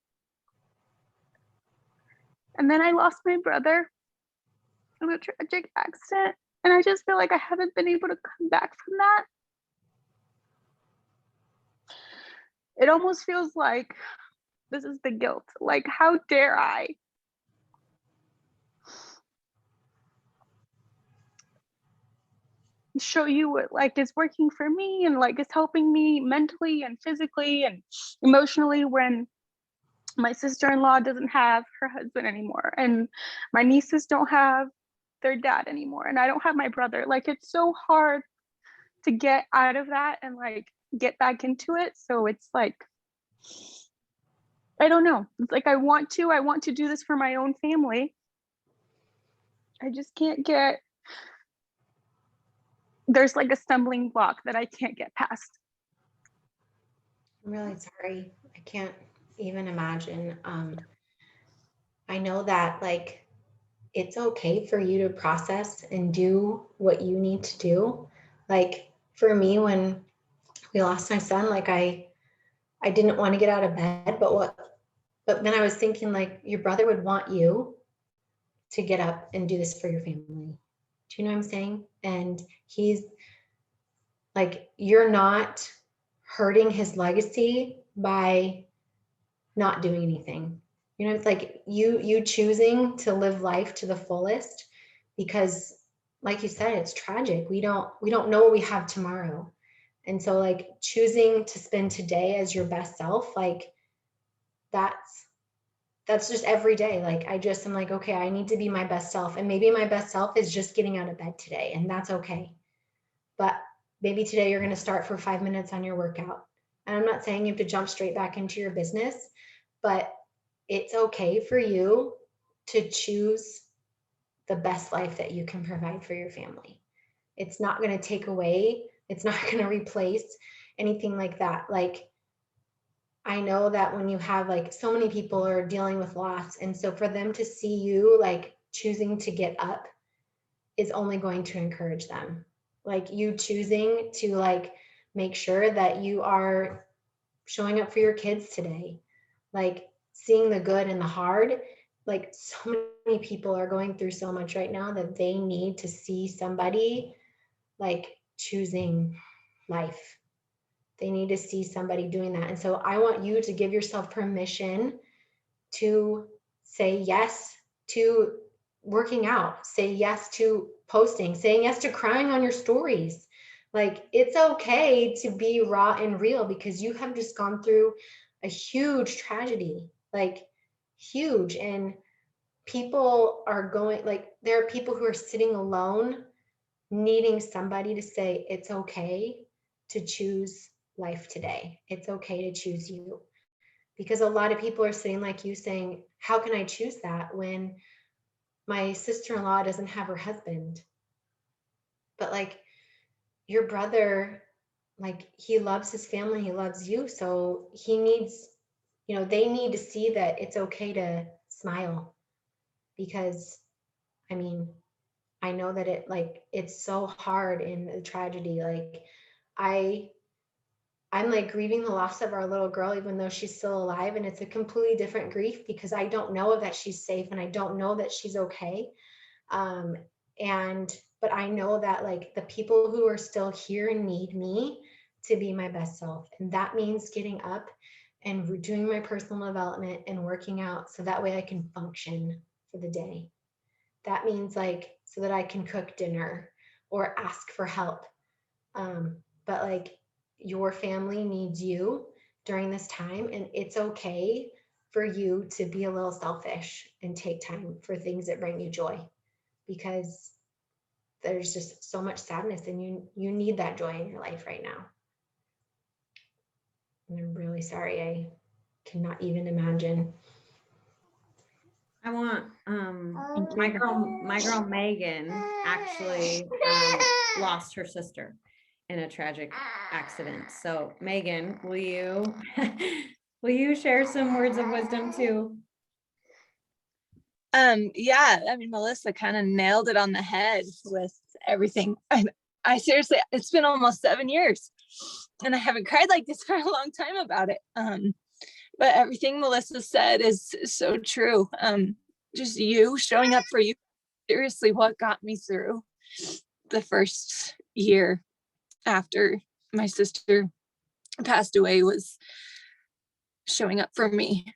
and then I lost my brother in a tragic accident, and I just feel like I haven't been able to come back from that. it almost feels like this is the guilt. Like, how dare I show you what like is working for me and like is helping me mentally and physically and emotionally, when my sister-in-law doesn't have her husband anymore, and my nieces don't have their dad anymore, and I don't have my brother. Like, it's so hard to get out of that and like get back into it. So it's like, I don't know. It's like I want to do this for my own family. I just can't get, there's like a stumbling block that I can't get past. I'm really sorry. I can't even imagine. I know that like it's okay for you to process and do what you need to do. Like for me, when we lost my son, like I didn't want to get out of bed, but then I was thinking like your brother would want you to get up and do this for your family. Do you know what I'm saying? And he's like, you're not hurting his legacy by not doing anything. You know, it's like you choosing to live life to the fullest, because like you said, it's tragic. We don't know what we have tomorrow. And so like choosing to spend today as your best self, like that's just every day. Like I'm like, okay, I need to be my best self. And maybe my best self is just getting out of bed today, and that's okay. But maybe today you're going to start for 5 minutes on your workout. And I'm not saying you have to jump straight back into your business, but it's okay for you to choose the best life that you can provide for your family. It's not going to take away, it's not going to replace anything like that. Like, I know that when you have like so many people are dealing with loss, and so for them to see you like choosing to get up is only going to encourage them. Like you choosing to like make sure that you are showing up for your kids today, like seeing the good and the hard. Like so many people are going through so much right now that they need to see somebody like choosing life. They need to see somebody doing that. And so I want you to give yourself permission to say yes to working out, say yes to posting, saying yes to crying on your stories. Like it's okay to be raw and real, because you have just gone through a huge tragedy, like huge. And people are going, like there are people who are sitting alone needing somebody to say it's okay to choose life today. It's okay to choose you. Because a lot of people are sitting like you saying, how can I choose that when my sister-in-law doesn't have her husband? But like your brother, like he loves his family, he loves you. So he needs, you know, they need to see that it's okay to smile. Because I mean, I know that it's so hard in the tragedy. Like I'm like grieving the loss of our little girl, even though she's still alive. And it's a completely different grief, because I don't know that she's safe and I don't know that she's okay. But I know that like the people who are still here need me to be my best self. And that means getting up and doing my personal development and working out so that way I can function for the day. That means like so that I can cook dinner or ask for help. But like your family needs you during this time, and it's okay for you to be a little selfish and take time for things that bring you joy, because there's just so much sadness and you need that joy in your life right now. And I'm really sorry. I cannot even imagine. I want my girl Megan actually lost her sister in a tragic accident. So Megan, will you share some words of wisdom too? Yeah, I mean, Melissa kind of nailed it on the head with everything. I seriously, it's been almost 7 years and I haven't cried like this for a long time about it. But everything Melissa said is so true. Just you showing up for you. Seriously, what got me through the first year after my sister passed away was showing up for me.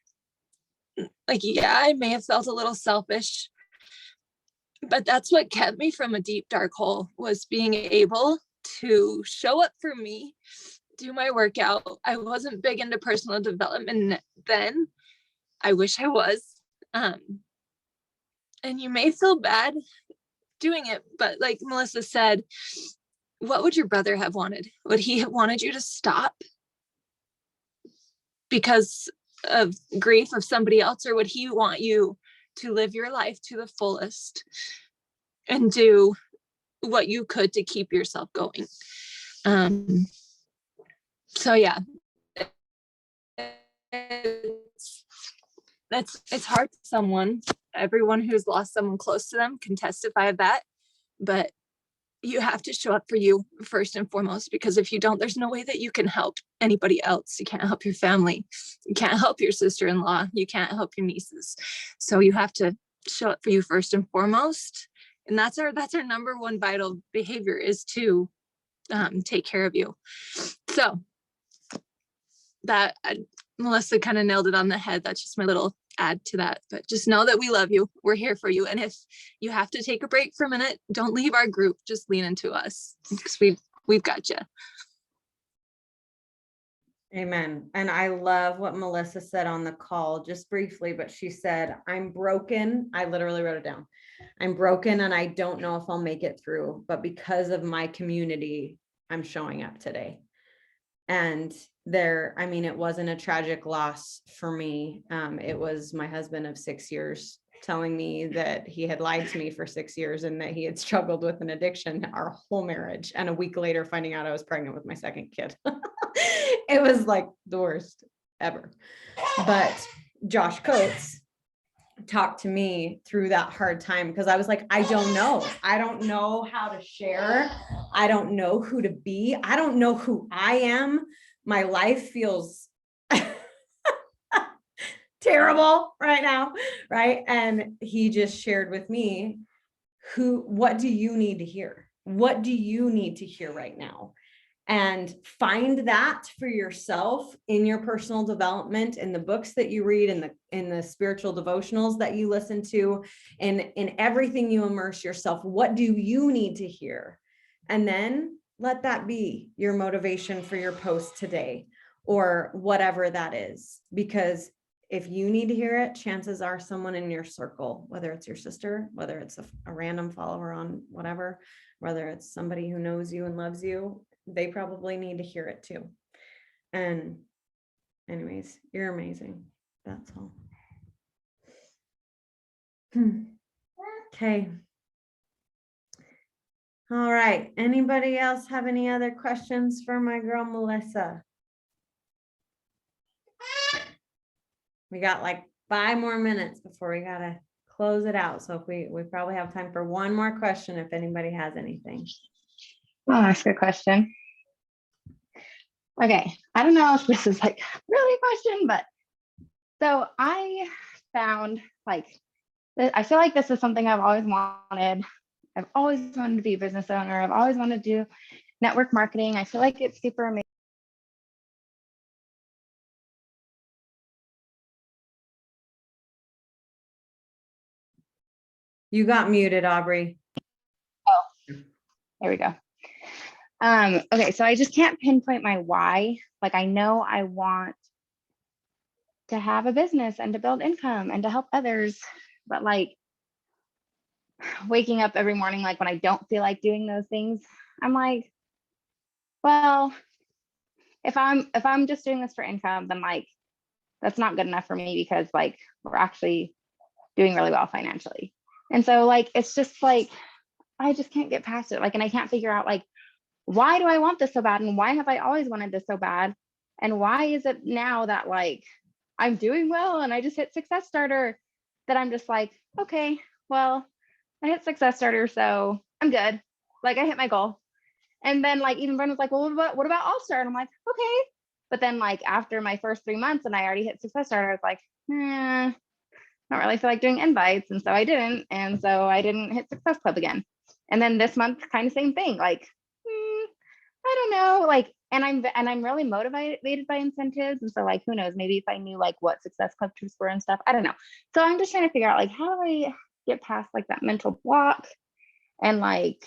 Like, yeah, I may have felt a little selfish, but that's what kept me from a deep, dark hole, was being able to show up for me, do my workout. I wasn't big into personal development then. I wish I was. And you may feel bad doing it, but like Melissa said, what would your brother have wanted? Would he have wanted you to stop because of grief of somebody else, or would he want you to live your life to the fullest and do what you could to keep yourself going? So yeah, it's hard for someone. Everyone who's lost someone close to them can testify of that, but you have to show up for you first and foremost, because if you don't, there's no way that you can help anybody else. You can't help your family. You can't help your sister-in-law. You can't help your nieces. So you have to show up for you first and foremost. And that's our number one vital behavior, is to take care of you. So that Melissa kind of nailed it on the head. That's just my little add to that, but just know that we love you. We're here for you. And if you have to take a break for a minute, don't leave our group, just lean into us, because we've got you. Amen. And I love what Melissa said on the call, just briefly, but she said, I'm broken. I literally wrote it down. I'm broken and I don't know if I'll make it through, but because of my community, I'm showing up today. And it wasn't a tragic loss for me. It was my husband of 6 years telling me that he had lied to me for 6 years and that he had struggled with an addiction our whole marriage. And a week later, finding out I was pregnant with my second kid. It was like the worst ever. But Josh Coates talked to me through that hard time, because I was like, I don't know. I don't know how to share. I don't know who to be. I don't know who I am. My life feels terrible right now, right? And he just shared with me, what do you need to hear? What do you need to hear right now? And find that for yourself in your personal development, in the books that you read, in the spiritual devotionals that you listen to, in everything you immerse yourself. What do you need to hear? And then let that be your motivation for your post today, or whatever that is. Because if you need to hear it, chances are someone in your circle, whether it's your sister, whether it's a random follower on whatever, whether it's somebody who knows you and loves you, they probably need to hear it too. And anyways, you're amazing. That's all. Okay. All right. Anybody else have any other questions for my girl, Melissa? We got like 5 more minutes before we gotta close it out. So if we probably have time for one more question, if anybody has anything. I'll ask a question. Okay, I don't know if this is like really a question, but so I found I feel like this is something I've always wanted. I've always wanted to be a business owner. I've always wanted to do network marketing. I feel like it's super amazing. You got muted, Aubrey. Oh, there we go. Okay, so I just can't pinpoint my why. Like, I know I want to have a business and to build income and to help others, but like waking up every morning, like when I don't feel like doing those things, I'm like, well, if I'm just doing this for income, then like that's not good enough for me, because like we're actually doing really well financially. And so like it's just like I just can't get past it. Like, and I can't figure out like, why do I want this so bad? And why have I always wanted this so bad? And why is it now that like I'm doing well and I just hit Success Starter that I'm just like, okay, well, I hit Success Starter, so I'm good. Like, I hit my goal. And then like even Brendan was like, well, what about All Star? And I'm like, okay. But then like after my first 3 months and I already hit Success Starter, I was like, not really feel like doing invites. And so I didn't. And so I didn't hit Success Club again. And then this month, kind of same thing. Like, I don't know, like, and I'm really motivated by incentives. And so like, who knows, maybe if I knew like what Success Club trips were and stuff, I don't know. So I'm just trying to figure out like, how do I get past like that mental block? And like,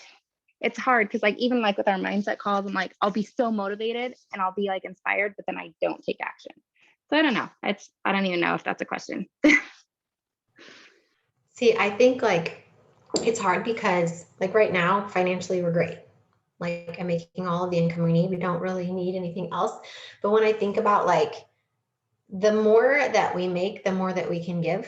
it's hard because like, even like with our mindset calls, I'm like, I'll be so motivated and I'll be like inspired, but then I don't take action. So I don't know. I don't even know if that's a question. See, I think like it's hard because like right now, financially, we're great. Like I'm making all of the income we need. We don't really need anything else. But when I think about like the more that we make, the more that we can give,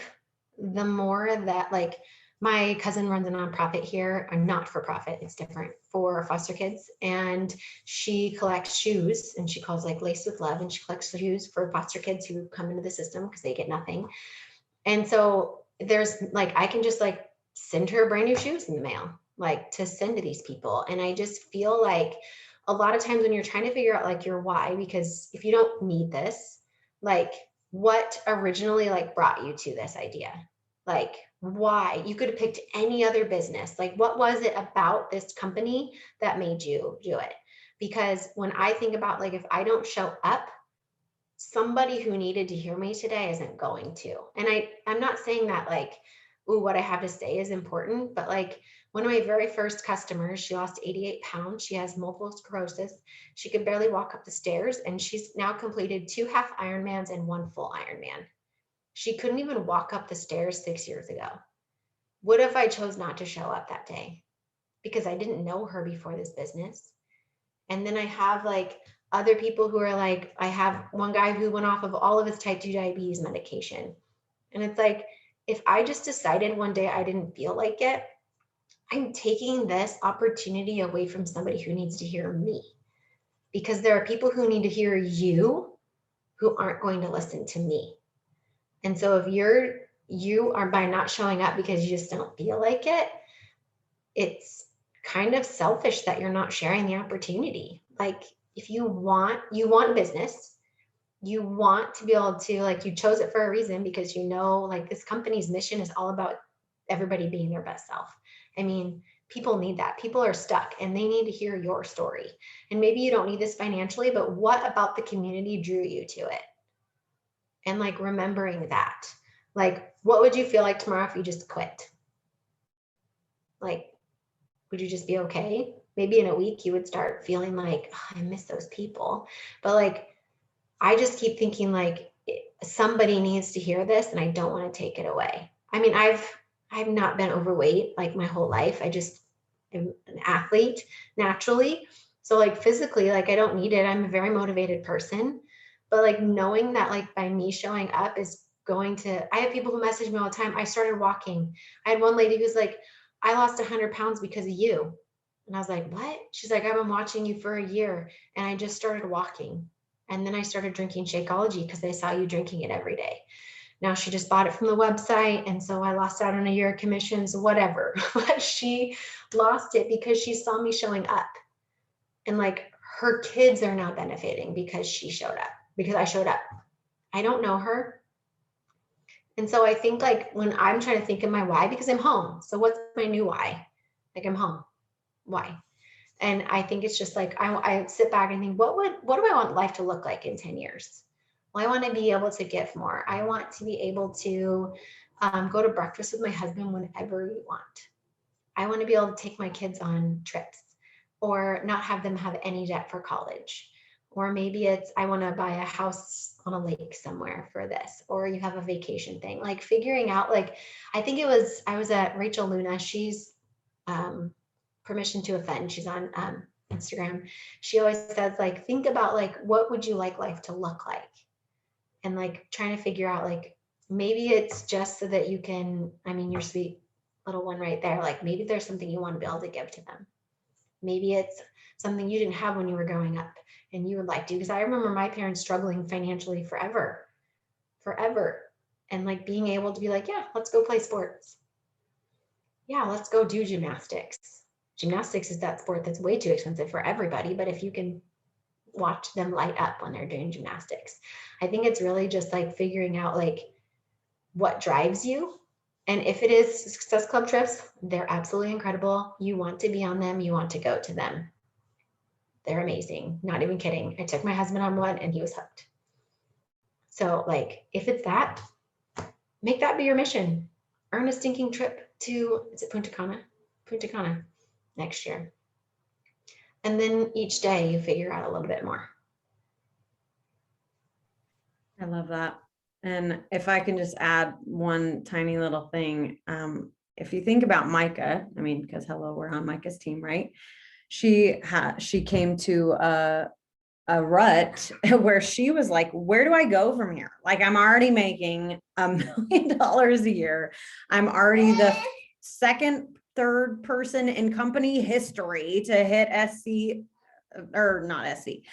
the more that like my cousin runs a nonprofit here, a not for profit, it's different, for foster kids. And she collects shoes and she calls like Lace with Love, and she collects shoes for foster kids who come into the system because they get nothing. And so there's like, I can just like send her brand new shoes in the mail, like to send to these people. And I just feel like a lot of times when you're trying to figure out like your why, because if you don't need this, like what originally like brought you to this idea? Like why? You could have picked any other business. Like what was it about this company that made you do it? Because when I think about like, if I don't show up, somebody who needed to hear me today isn't going to. And I'm not saying that like, ooh, what I have to say is important, but like one of my very first customers, she lost 88 pounds. She has multiple sclerosis. She could barely walk up the stairs, and she's now completed 2 half Ironmans and 1 full Ironman. She couldn't even walk up the stairs 6 years ago. What if I chose not to show up that day? Because I didn't know her before this business. And then I have like other people who are like, I have one guy who went off of all of his type 2 diabetes medication. And it's like, if I just decided one day I didn't feel like it, I'm taking this opportunity away from somebody who needs to hear me. Because there are people who need to hear you who aren't going to listen to me. And so if you are by not showing up because you just don't feel like it, it's kind of selfish that you're not sharing the opportunity. Like if you want business, you want to be able to, like, you chose it for a reason because you know, like this company's mission is all about everybody being their best self. I mean, people need that. People are stuck and they need to hear your story. And maybe you don't need this financially, but what about the community drew you to it? And like remembering that, like, what would you feel like tomorrow if you just quit? Like, would you just be okay? Maybe in a week you would start feeling like, oh, I miss those people. But like, I just keep thinking like somebody needs to hear this and I don't want to take it away. I mean, I've not been overweight like my whole life. I just am an athlete naturally. So like physically, like I don't need it. I'm a very motivated person. But like knowing that like by me showing up is going to, I have people who message me all the time. I started walking. I had one lady who's like, I lost 100 pounds because of you. And I was like, what? She's like, I've been watching you for a year and I just started walking. And then I started drinking Shakeology because I saw you drinking it every day. Now she just bought it from the website. And so I lost out on a year of commissions, whatever. But she lost it because she saw me showing up. And like her kids are now benefiting because she showed up, because I showed up. I don't know her. And so I think like when I'm trying to think of my why, because I'm home. So what's my new why? Like I'm home. Why? And I think it's just like, I sit back and think, what do I want life to look like in 10 years? Well, I want to be able to give more. I want to be able to go to breakfast with my husband whenever we want. I want to be able to take my kids on trips or not have them have any debt for college. Or maybe it's, I want to buy a house on a lake somewhere for this, or you have a vacation thing, like figuring out, like, I think I was at Rachel Luna. She's Permission to Offend. She's on Instagram. She always says like, think about like, what would you like life to look like? And like trying to figure out like, maybe it's just so that you can, I mean, your sweet little one right there, like maybe there's something you want to be able to give to them. Maybe it's something you didn't have when you were growing up and you would like to, because I remember my parents struggling financially forever. And like being able to be like, yeah, let's go play sports. Yeah, let's go do gymnastics. Gymnastics is that sport that's way too expensive for everybody. But if you can watch them light up when they're doing gymnastics, I think it's really just like figuring out like what drives you. And if it is Success Club trips, they're absolutely incredible. You want to be on them. You want to go to them. They're amazing. Not even kidding. I took my husband on one and he was hooked. So like, if it's that, make that be your mission. Earn a stinking trip to, is it Punta Cana? Punta Cana next year. And then each day you figure out a little bit more. I love that. And if I can just add one tiny little thing, if you think about Micah, I mean, because hello, we're on Micah's team, right? She came to a rut where she was like, where do I go from here? Like, I'm already making $1 million a year. I'm already the third person in company history to hit SC, or not SC,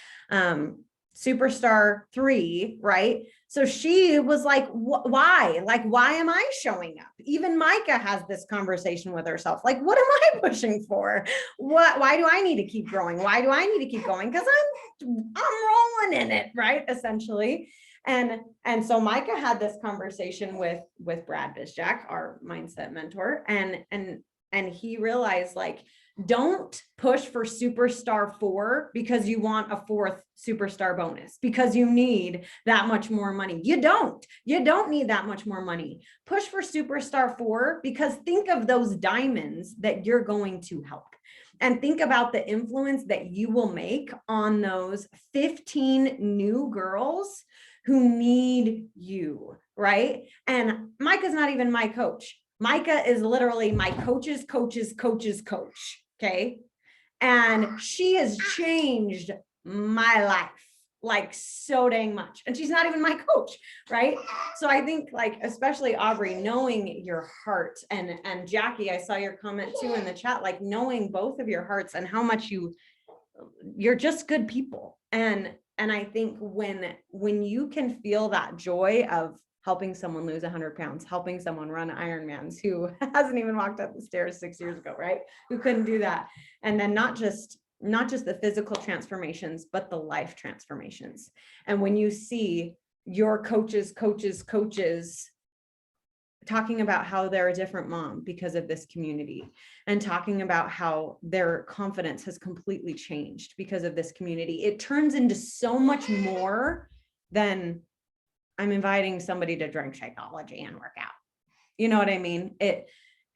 Superstar 3, right? So she was like, why? Like, why am I showing up? Even Micah has this conversation with herself. Like, what am I pushing for? Why do I need to keep growing? Why do I need to keep going? Because I'm rolling in it, right? Essentially. And so Micah had this conversation with Brad Bizjack, our mindset mentor, and he realized, like, don't push for superstar 4 because you want a 4th superstar bonus, because you need that much more money. You don't need that much more money. Push for superstar 4 because think of those diamonds that you're going to help. And think about the influence that you will make on those 15 new girls who need you, right? And Micah's not even my coach. Micah is literally my coach's coach's coach. Okay. And she has changed my life like so dang much. And she's not even my coach, right? So I think, like, especially Aubrey, knowing your heart, and Jackie, I saw your comment too in the chat, like knowing both of your hearts and how much you're just good people. And I think when you can feel that joy of helping someone lose 100 pounds, helping someone run Ironmans who hasn't even walked up the stairs 6 years ago, right? Who couldn't do that. And then not just the physical transformations, but the life transformations. And when you see your coaches talking about how they're a different mom because of this community, and talking about how their confidence has completely changed because of this community, it turns into so much more than I'm inviting somebody to drink Shakeology and work out. You know what I mean?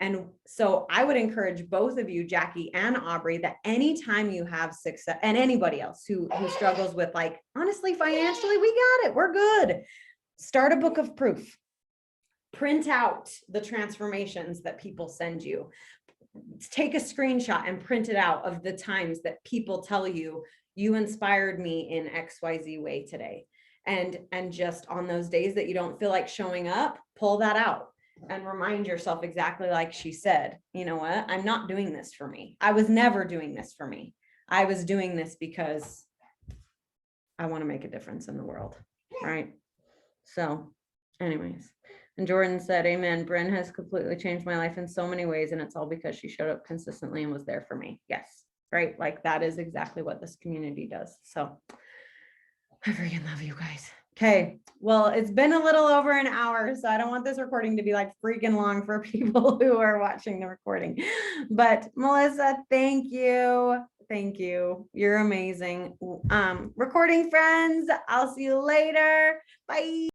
And so I would encourage both of you, Jackie and Aubrey, that anytime you have success, and anybody else who struggles with, like, honestly, financially, we got it, we're good. Start a book of proof. Print out the transformations that people send you. Take a screenshot and print it out of the times that people tell you, you inspired me in XYZ way today. And just on those days that you don't feel like showing up, pull that out and remind yourself, exactly like she said, you know what? I'm not doing this for me. I was never doing this for me. I was doing this because I want to make a difference in the world, right? So anyways, and Jordan said, amen. Bryn has completely changed my life in so many ways, and it's all because she showed up consistently and was there for me. Yes, right? Like, that is exactly what this community does. So I freaking love you guys. Okay, well, it's been a little over an hour, so I don't want this recording to be like freaking long for people who are watching the recording. But Melissa, thank you. Thank you. You're amazing. Recording friends, I'll see you later. Bye.